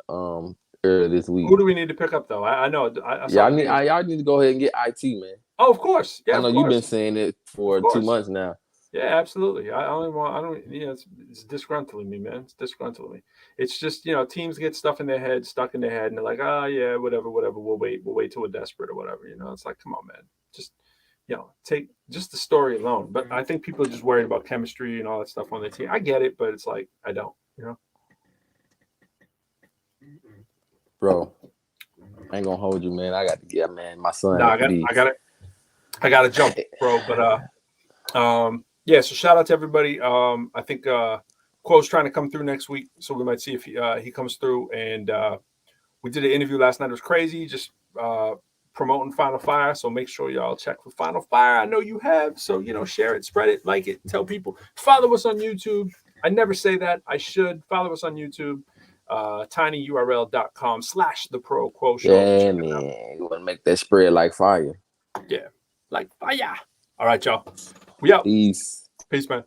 earlier this week. Who do we need to pick up though? I know. Y'all need to go ahead and get IT, man. Oh, of course. Yeah, I know you've been saying it for 2 months now. Yeah, absolutely. It's disgruntling me, man. It's disgruntling me. It's just, you know, teams get stuck in their head, and they're like, oh yeah, whatever. We'll wait till we're desperate or whatever. You know, it's like, come on, man. Just, you know, take just the story alone. But I think people are just worried about chemistry and all that stuff on the team. I get it, but it's like, I don't, you know. Bro, I ain't gonna hold you, man. I got to get, man. My son. Nah, I got to jump, bro. But yeah. So shout out to everybody. I think Quo's trying to come through next week, so we might see if he comes through. And we did an interview last night. It was crazy. Just promoting Final Fire. So make sure y'all check for Final Fire. I know you have. So share it, spread it, like it, tell people. Follow us on YouTube. I never say that. I should. Follow us on YouTube. tinyurl.com/the Proquo Show. Yeah, man. You want to make that spread like fire. Yeah, like fire. All right, y'all. We out. Peace. Peace, man.